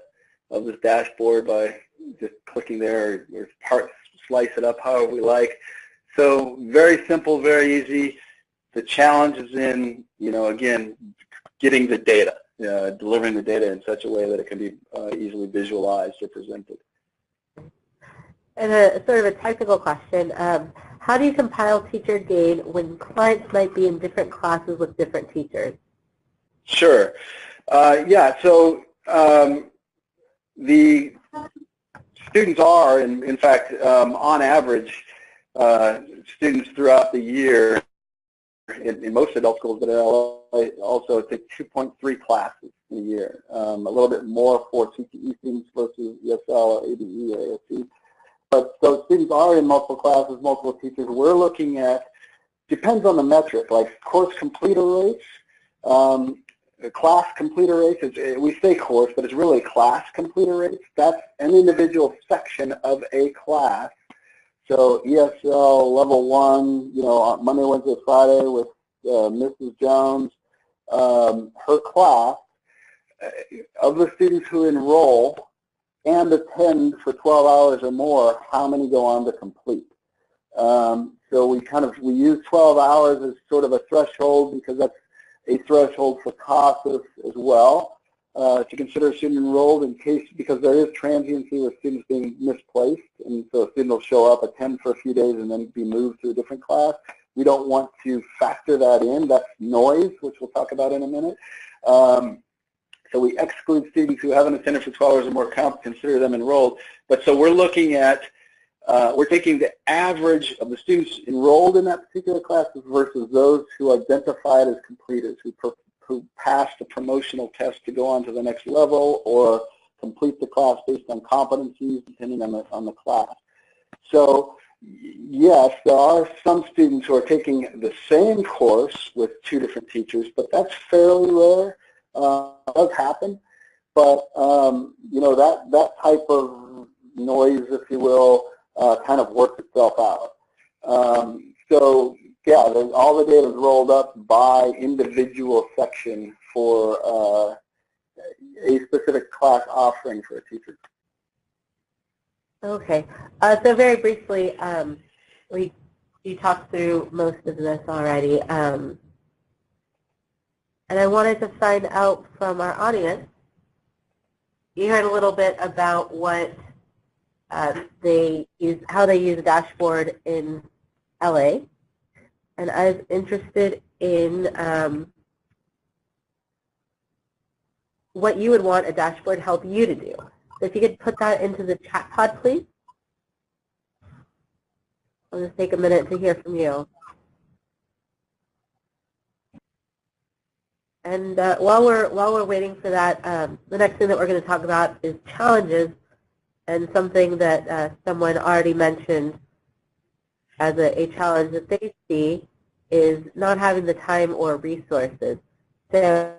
Speaker 3: of this dashboard by just clicking there, or slice it up however we like. So very simple, very easy. The challenge is in, again, getting the data, delivering the data in such a way that it can be easily visualized or presented.
Speaker 1: And a sort of a technical question, how do you compile teacher gain when clients might be in different classes with different teachers?
Speaker 3: Sure. Yeah, so the students are, and in fact, on average, students throughout the year in most adult schools, but at LA also take 2.3 classes a year, a little bit more for CTE students versus ESL or ABE or ASC. But so students are in multiple classes, multiple teachers. We're looking at, depends on the metric, like course completer rates, class completer rates. We say course, but it's really class completer rates. That's an individual section of a class. So ESL level 1, you know, on Monday, Wednesday, Friday with Mrs. Jones, her class, of the students who enroll and attend for 12 hours or more, how many go on to complete? So we use 12 hours as sort of a threshold because that's a threshold for CASAS as well, to consider a student enrolled in case, because there is transiency with students being misplaced, and so a student will show up, attend for a few days, and then be moved to a different class. We don't want to factor that in. That's noise, which we'll talk about in a minute. So we exclude students who haven't attended for 12 hours or more, consider them enrolled. But so we're looking at, we're taking the average of the students enrolled in that particular class versus those who identified as completers, who passed the promotional test to go on to the next level or complete the class based on competencies depending on the class. So yes, there are some students who are taking the same course with 2 different teachers, but that's fairly rare. Does happen, but you know, that type of noise, if you will, kind of works itself out. So yeah, all the data is rolled up by individual section for a specific class offering for a teacher.
Speaker 1: Okay. So very briefly, you talked through most of this already. And I wanted to find out from our audience, you heard a little bit about what how they use a dashboard in LA, and I was interested in what you would want a dashboard help you to do. So if you could put that into the chat pod, please. I'll just take a minute to hear from you. And while we're waiting for that, the next thing that we're going to talk about is challenges, and something that someone already mentioned as a challenge that they see is not having the time or resources. So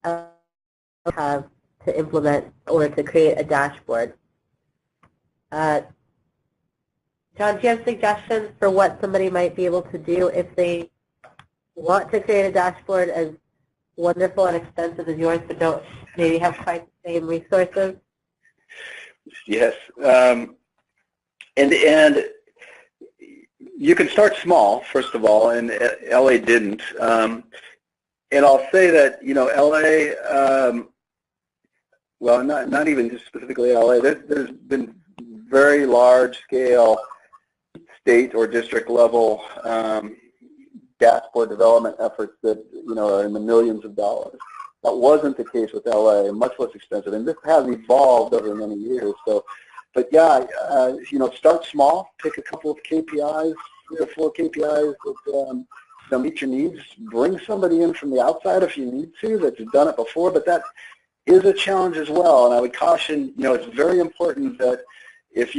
Speaker 1: have to implement or to create a dashboard. John, do you have suggestions for what somebody might be able to do if they want to create a dashboard as wonderful and extensive as yours, but don't maybe have quite the same resources?
Speaker 3: Yes, and you can start small, first of all, and LA didn't. And I'll say that, you know, LA, well, not even just specifically LA, there's been very large-scale state or district level dashboard development efforts that, you know, are in the millions of dollars. That wasn't the case with LA, much less expensive, and this has evolved over many years. So, but yeah, you know, start small, pick a couple of KPIs, 3 or 4 KPIs that meet your needs. Bring somebody in from the outside if you need to that's done it before, but that is a challenge as well. And I would caution, you know, it's very important that if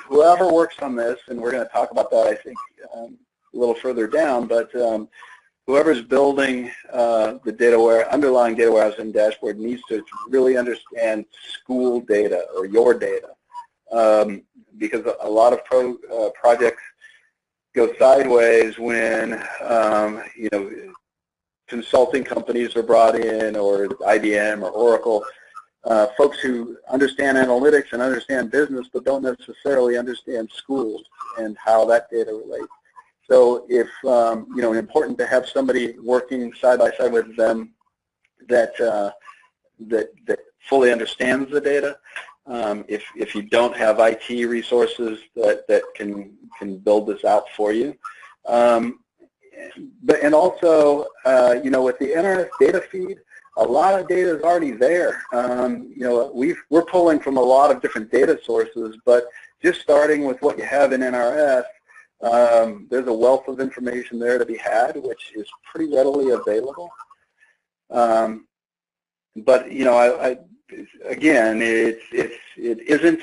Speaker 3: whoever works on this, and we're going to talk about that, I think, a little further down, but whoever's building the underlying data warehouse and dashboard needs to really understand school data or your data, because a lot of projects go sideways when you know, consulting companies are brought in, or IBM or Oracle, folks who understand analytics and understand business but don't necessarily understand schools and how that data relates. So if, you know, important to have somebody working side by side with them that fully understands the data. If you don't have IT resources that can build this out for you. And also, you know, with the NRS data feed, a lot of data is already there. You know, we're pulling from a lot of different data sources, but just starting with what you have in NRS, there's a wealth of information there to be had, which is pretty readily available. But you know, again, it isn't.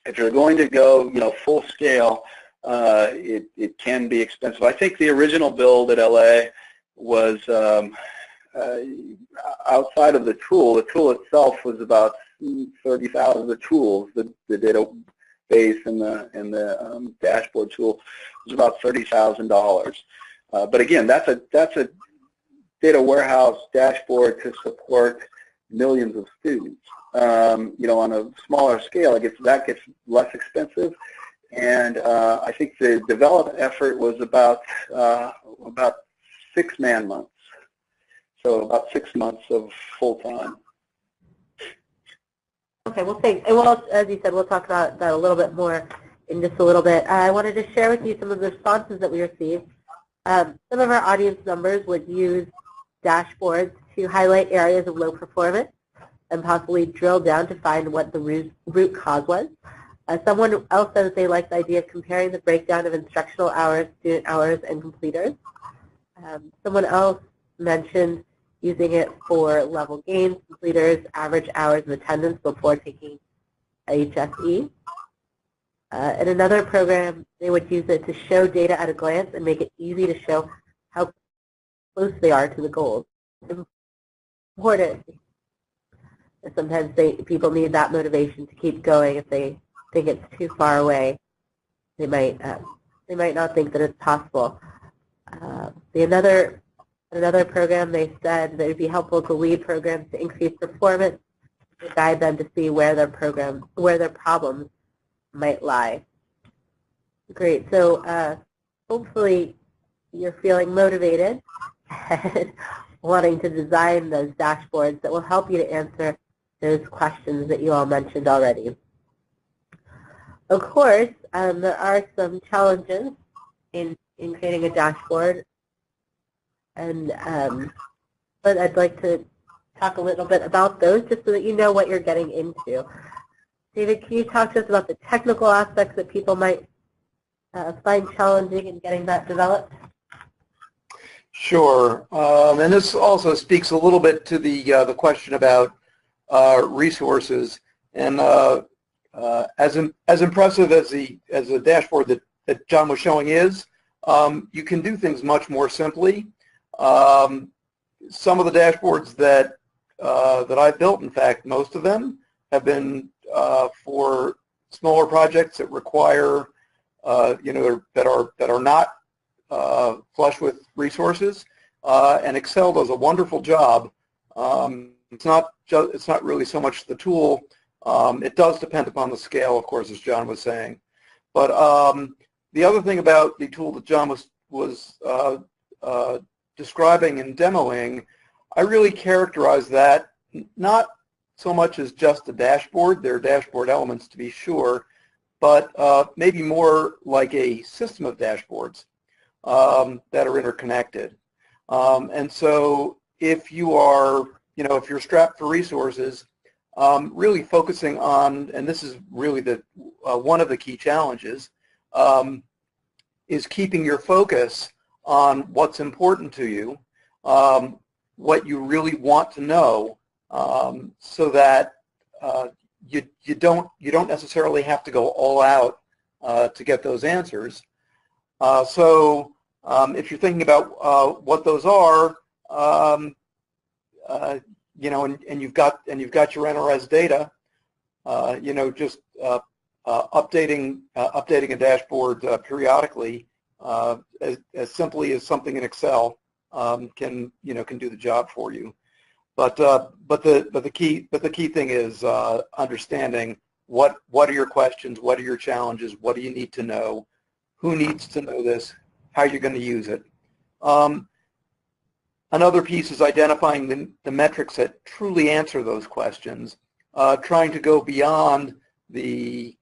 Speaker 3: If you're going to go, you know, full scale, it can be expensive. I think the original build at LA was outside of the tool itself was about 30,000. The tools, the database and the dashboard tool was about $30,000. But again, that's a data warehouse dashboard to support millions of students. You know, on a smaller scale, that gets less expensive. And I think the development effort was about 6 man-months. So about 6 months of full-time.
Speaker 1: Okay, well, thanks. And we'll, as you said, we'll talk about that a little bit more in just a little bit. I wanted to share with you some of the responses that we received. Some of our audience members would use dashboards to highlight areas of low performance and possibly drill down to find what the root cause was. Someone else says they like the idea of comparing the breakdown of instructional hours, student hours, and completers. Someone else mentioned using it for level gains, completers, average hours of attendance before taking HSE. In another program, they would use it to show data at a glance and make it easy to show how close they are to the goals. Important. Sometimes people need that motivation to keep going. If they think it's too far away, they might not think that it's possible. Another program, they said that it would be helpful to lead programs to increase performance, to guide them to see where their problems might lie. Great. So hopefully you're feeling motivated and wanting to design those dashboards that will help you to answer those questions that you all mentioned already. Of course, there are some challenges in creating a dashboard, and but I'd like to talk a little bit about those just so that you know what you're getting into. David, can you talk to us about the technical aspects that people might find challenging in getting that developed?
Speaker 2: Sure, and this also speaks a little bit to the question about resources. And as impressive as the dashboard that John was showing is, you can do things much more simply. Some of the dashboards that I've built, in fact, most of them have been for smaller projects that require, you know, that are not flush with resources, and Excel does a wonderful job. It's not really so much the tool. It does depend upon the scale, of course, as John was saying. But the other thing about the tool that John was describing and demoing, I really characterize that not so much as just a dashboard. There are dashboard elements, to be sure, but maybe more like a system of dashboards that are interconnected. And so if you are, you know, if you're strapped for resources, really focusing on, and this is really the one of the key challenges, is keeping your focus on what's important to you, what you really want to know, so that you don't necessarily have to go all out to get those answers. So if you're thinking about what those are, you know, and you've got your NRS data, you know, just updating a dashboard periodically, as simply as something in Excel, can do the job for you. But the key thing is understanding what are your questions, what are your challenges, what do you need to know, who needs to know this, how you're going to use it. Another piece is identifying the metrics that truly answer those questions, trying to go beyond the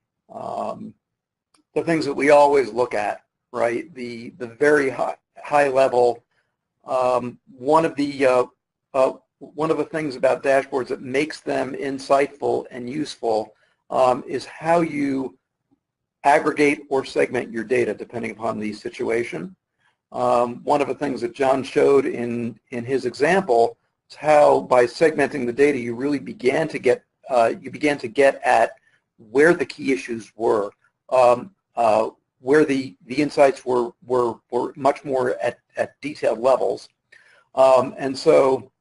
Speaker 2: things that we always look at, right? The very high level. One of one of the things about dashboards that makes them insightful and useful is how you aggregate or segment your data depending upon the situation. One of the things that John showed in his example is how by segmenting the data you really began to get at where the key issues were, where the insights were much more at detailed levels. And so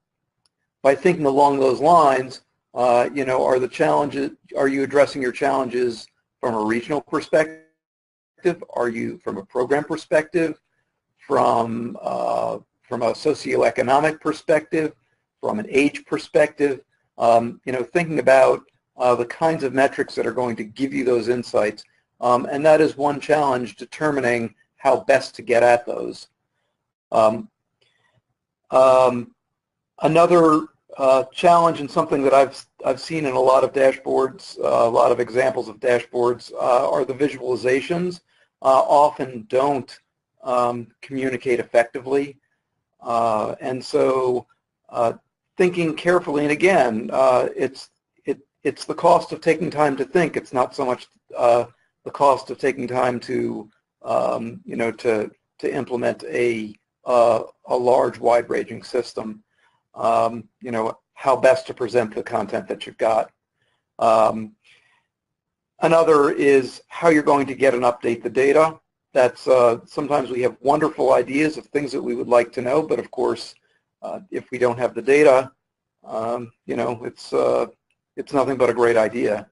Speaker 2: by thinking along those lines, are you addressing your challenges from a regional perspective? Are you from a program perspective? From a socioeconomic perspective? From an age perspective? Thinking about the kinds of metrics that are going to give you those insights. And that is one challenge, determining how best to get at those. Another challenge, and something that I've seen in a lot of dashboards, a lot of examples of dashboards, are the visualizations. Often don't communicate effectively, and so thinking carefully. And again, it's the cost of taking time to think. It's not so much the cost of taking time to to implement a large, wide-ranging system. How best to present the content that you've got. Another is how you're going to get and update the data. That's sometimes we have wonderful ideas of things that we would like to know, but of course, if we don't have the data, it's nothing but a great idea.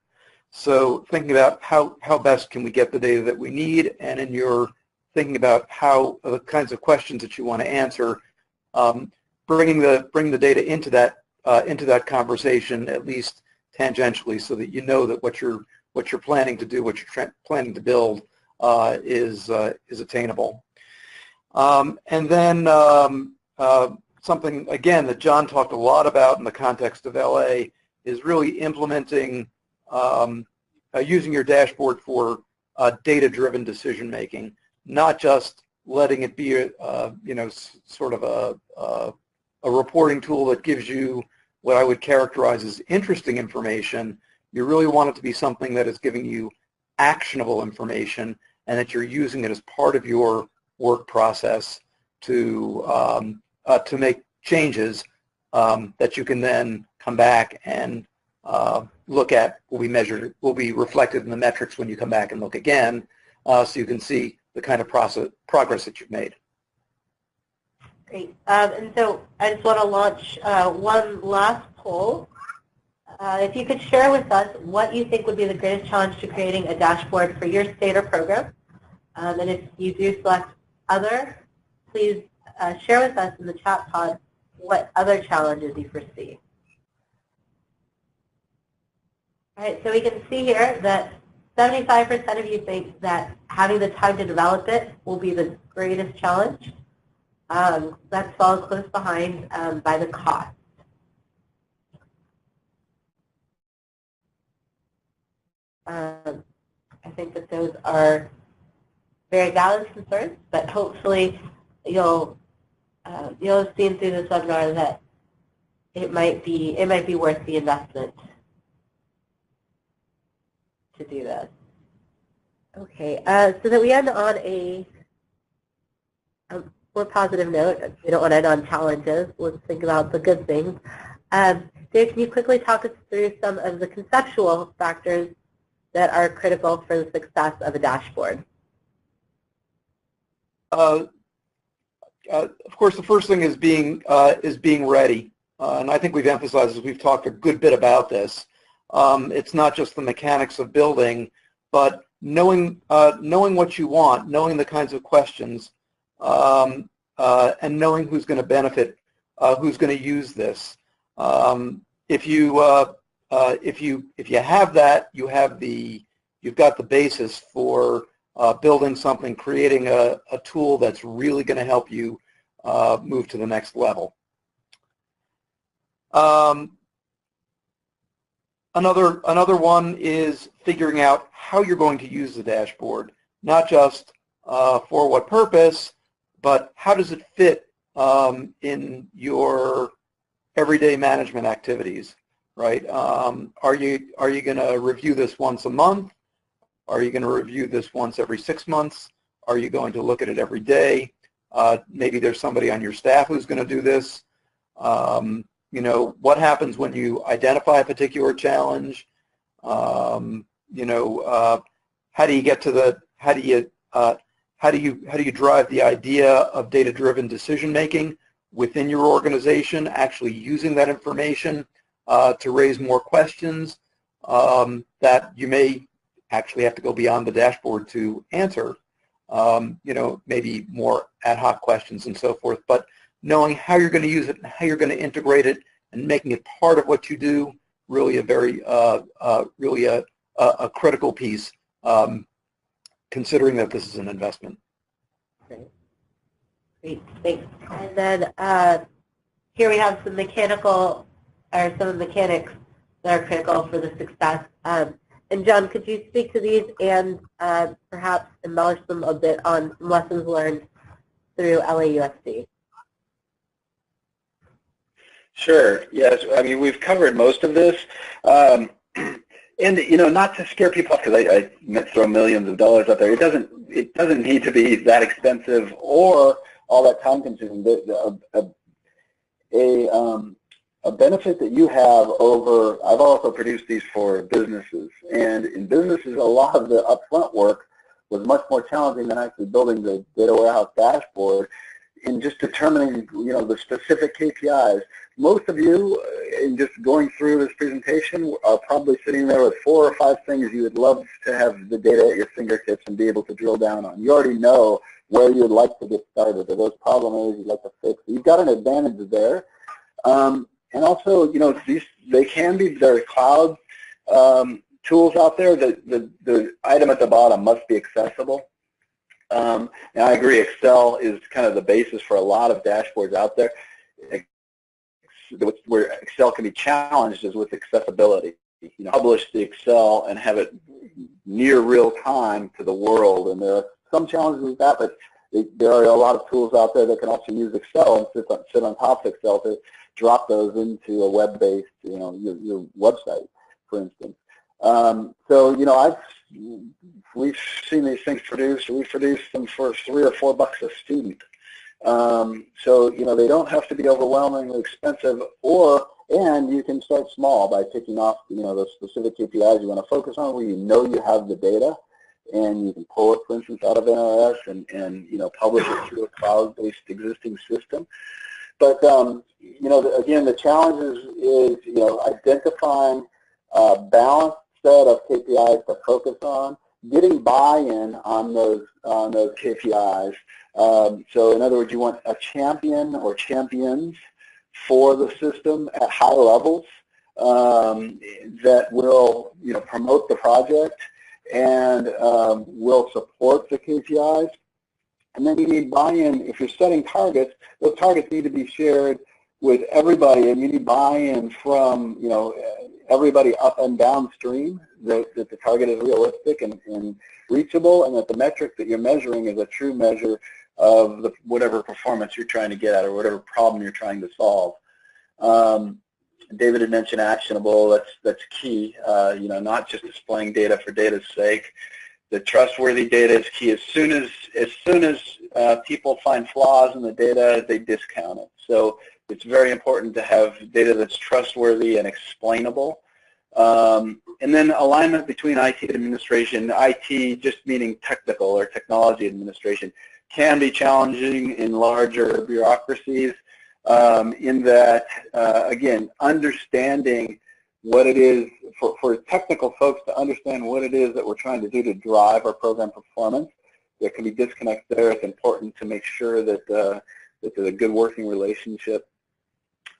Speaker 2: So thinking about how best can we get the data that we need, and in your thinking about how the kinds of questions that you want to answer, bringing the data into that conversation, at least tangentially, so that you know that what you're planning to do, what you're planning to build, is attainable. And then something again that John talked a lot about in the context of LA is really implementing, using your dashboard for data-driven decision making, not just letting it be sort of a reporting tool that gives you what I would characterize as interesting information. You really want it to be something that is giving you actionable information, and that you're using it as part of your work process to make changes that you can then come back and look at, will be reflected in the metrics when you come back and look again, so you can see the kind of progress that you've made.
Speaker 1: Great. And so I just want to launch one last poll. If you could share with us what you think would be the greatest challenge to creating a dashboard for your state or program. And if you do select other, please share with us in the chat pod what other challenges you foresee. All right, so we can see here that 75% of you think that having the time to develop it will be the greatest challenge. That's followed close behind by the cost. I think that those are very valid concerns, but hopefully you'll have seen through this webinar that it might be worth the investment to do this. Okay, so that we end on a more positive note. We don't want to end on challenges. Let's think about the good things. Dave, can you quickly talk us through some of the conceptual factors that are critical for the success of a dashboard?
Speaker 2: Of course, the first thing is being ready, and I think we've emphasized, as we've talked a good bit about this. It's not just the mechanics of building, but knowing what you want, knowing the kinds of questions, and knowing who's going to benefit, who's going to use this. If you have that, you've got the basis for building something, creating a tool that's really going to help you move to the next level. Another one is figuring out how you're going to use the dashboard, not just for what purpose, but how does it fit in your everyday management activities, right? Are you going to review this once a month? Are you going to review this once every 6 months? Are you going to look at it every day? Maybe there's somebody on your staff who's going to do this. You know, what happens when you identify a particular challenge? You know, how do you get to the, how do you drive the idea of data-driven decision-making within your organization, actually using that information to raise more questions that you may actually have to go beyond the dashboard to answer, you know, maybe more ad hoc questions and so forth, but knowing how you're going to use it and how you're going to integrate it and making it part of what you do, really a very, really a critical piece, considering that this is an investment.
Speaker 1: Great, thanks. And then here we have some mechanical, or some of the mechanics that are critical for the success. And John, could you speak to these and perhaps embellish them a bit on some lessons learned through LAUSD?
Speaker 3: Sure. Yes. I mean, we've covered most of this. And, you know, not to scare people off, because I meant to throw millions of dollars out there. It doesn't need to be that expensive or all that time consuming. A benefit that you have over, I've also produced these for businesses, and in businesses a lot of the upfront work was much more challenging than actually building the data warehouse dashboard in just determining, you know, the specific KPIs. Most of you, in just going through this presentation, are probably sitting there with 4 or 5 things you would love to have the data at your fingertips and be able to drill down on. You already know where you'd like to get started, or those problem areas you'd like to fix. You've got an advantage there. And also, you know, they can be, there are cloud tools out there. The item at the bottom must be accessible. And I agree, Excel is kind of the basis for a lot of dashboards out there. Where Excel can be challenged is with accessibility. You know, publish the Excel and have it near real time to the world, and there are some challenges with that, but there are a lot of tools out there that can also use Excel and sit on top of Excel to drop those into a web-based, you know, your website, for instance. So, you know, we've seen these things produced. We've produced them for $3 or $4 a student. So, you know, they don't have to be overwhelmingly expensive, and you can start small by picking off, you know, the specific KPIs you want to focus on where you know you have the data, and you can pull it, for instance, out of NRS and you know, publish it through a cloud-based existing system. But, you know, again, the challenge is, you know, identifying a balanced set of KPIs to focus on, getting buy-in on those KPIs. So in other words, you want a champion or champions for the system at high levels that will, you know, promote the project and will support the KPIs. And then you need buy-in. If you're setting targets, those targets need to be shared with everybody, and you need buy-in from, you know, everybody up and downstream, that the target is realistic and reachable, and that the metric that you're measuring is a true measure of whatever performance you're trying to get at or whatever problem you're trying to solve. David had mentioned actionable. That's key. You know, not just displaying data for data's sake. The trustworthy data is key. As soon as people find flaws in the data, they discount it. So it's very important to have data that's trustworthy and explainable. And then alignment between IT and administration. IT, just meaning technical or technology administration, can be challenging in larger bureaucracies in that, again, understanding what it is, for technical folks to understand what it is that we're trying to do to drive our program performance. There can be disconnects there. It's important to make sure that, that there's a good working relationship.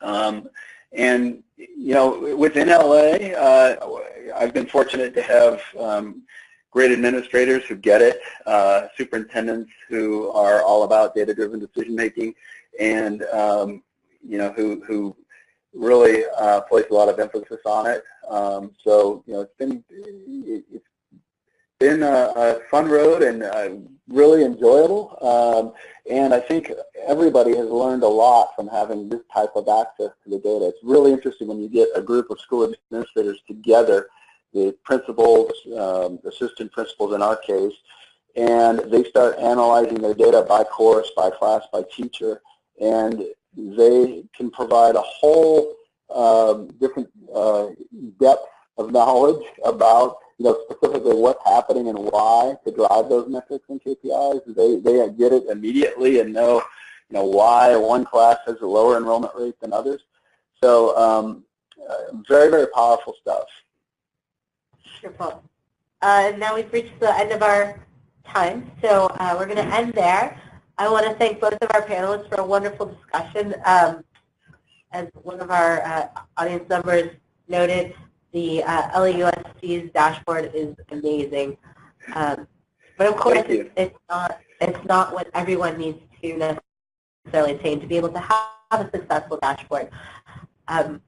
Speaker 3: And, you know, within LA, I've been fortunate to have great administrators who get it, superintendents who are all about data-driven decision-making, and, you know, who really place a lot of emphasis on it. So, you know, it's been a fun road and really enjoyable. And I think everybody has learned a lot from having this type of access to the data. It's really interesting when you get a group of school administrators together, the principals, assistant principals in our case, and they start analyzing their data by course, by class, by teacher, and they can provide a whole different depth of knowledge about, specifically what's happening and why to drive those metrics and KPIs. They get it immediately and know, why one class has a lower enrollment rate than others. So very, very powerful stuff.
Speaker 1: Wonderful. Now we've reached the end of our time, so we're going to end there. I want to thank both of our panelists for a wonderful discussion. As one of our audience members noted, the LAUSD's dashboard is amazing. But of course, it's not what everyone needs to necessarily attain to be able to have a successful dashboard. So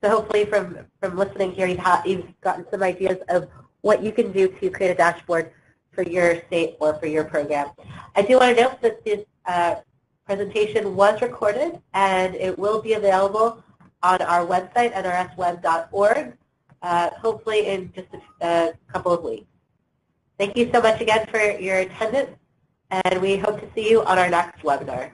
Speaker 1: hopefully from listening here, you've gotten some ideas of what you can do to create a dashboard for your state or for your program. I do want to note that this presentation was recorded and it will be available on our website, nrsweb.org, hopefully in just a couple of weeks. Thank you so much again for your attendance, and we hope to see you on our next webinar.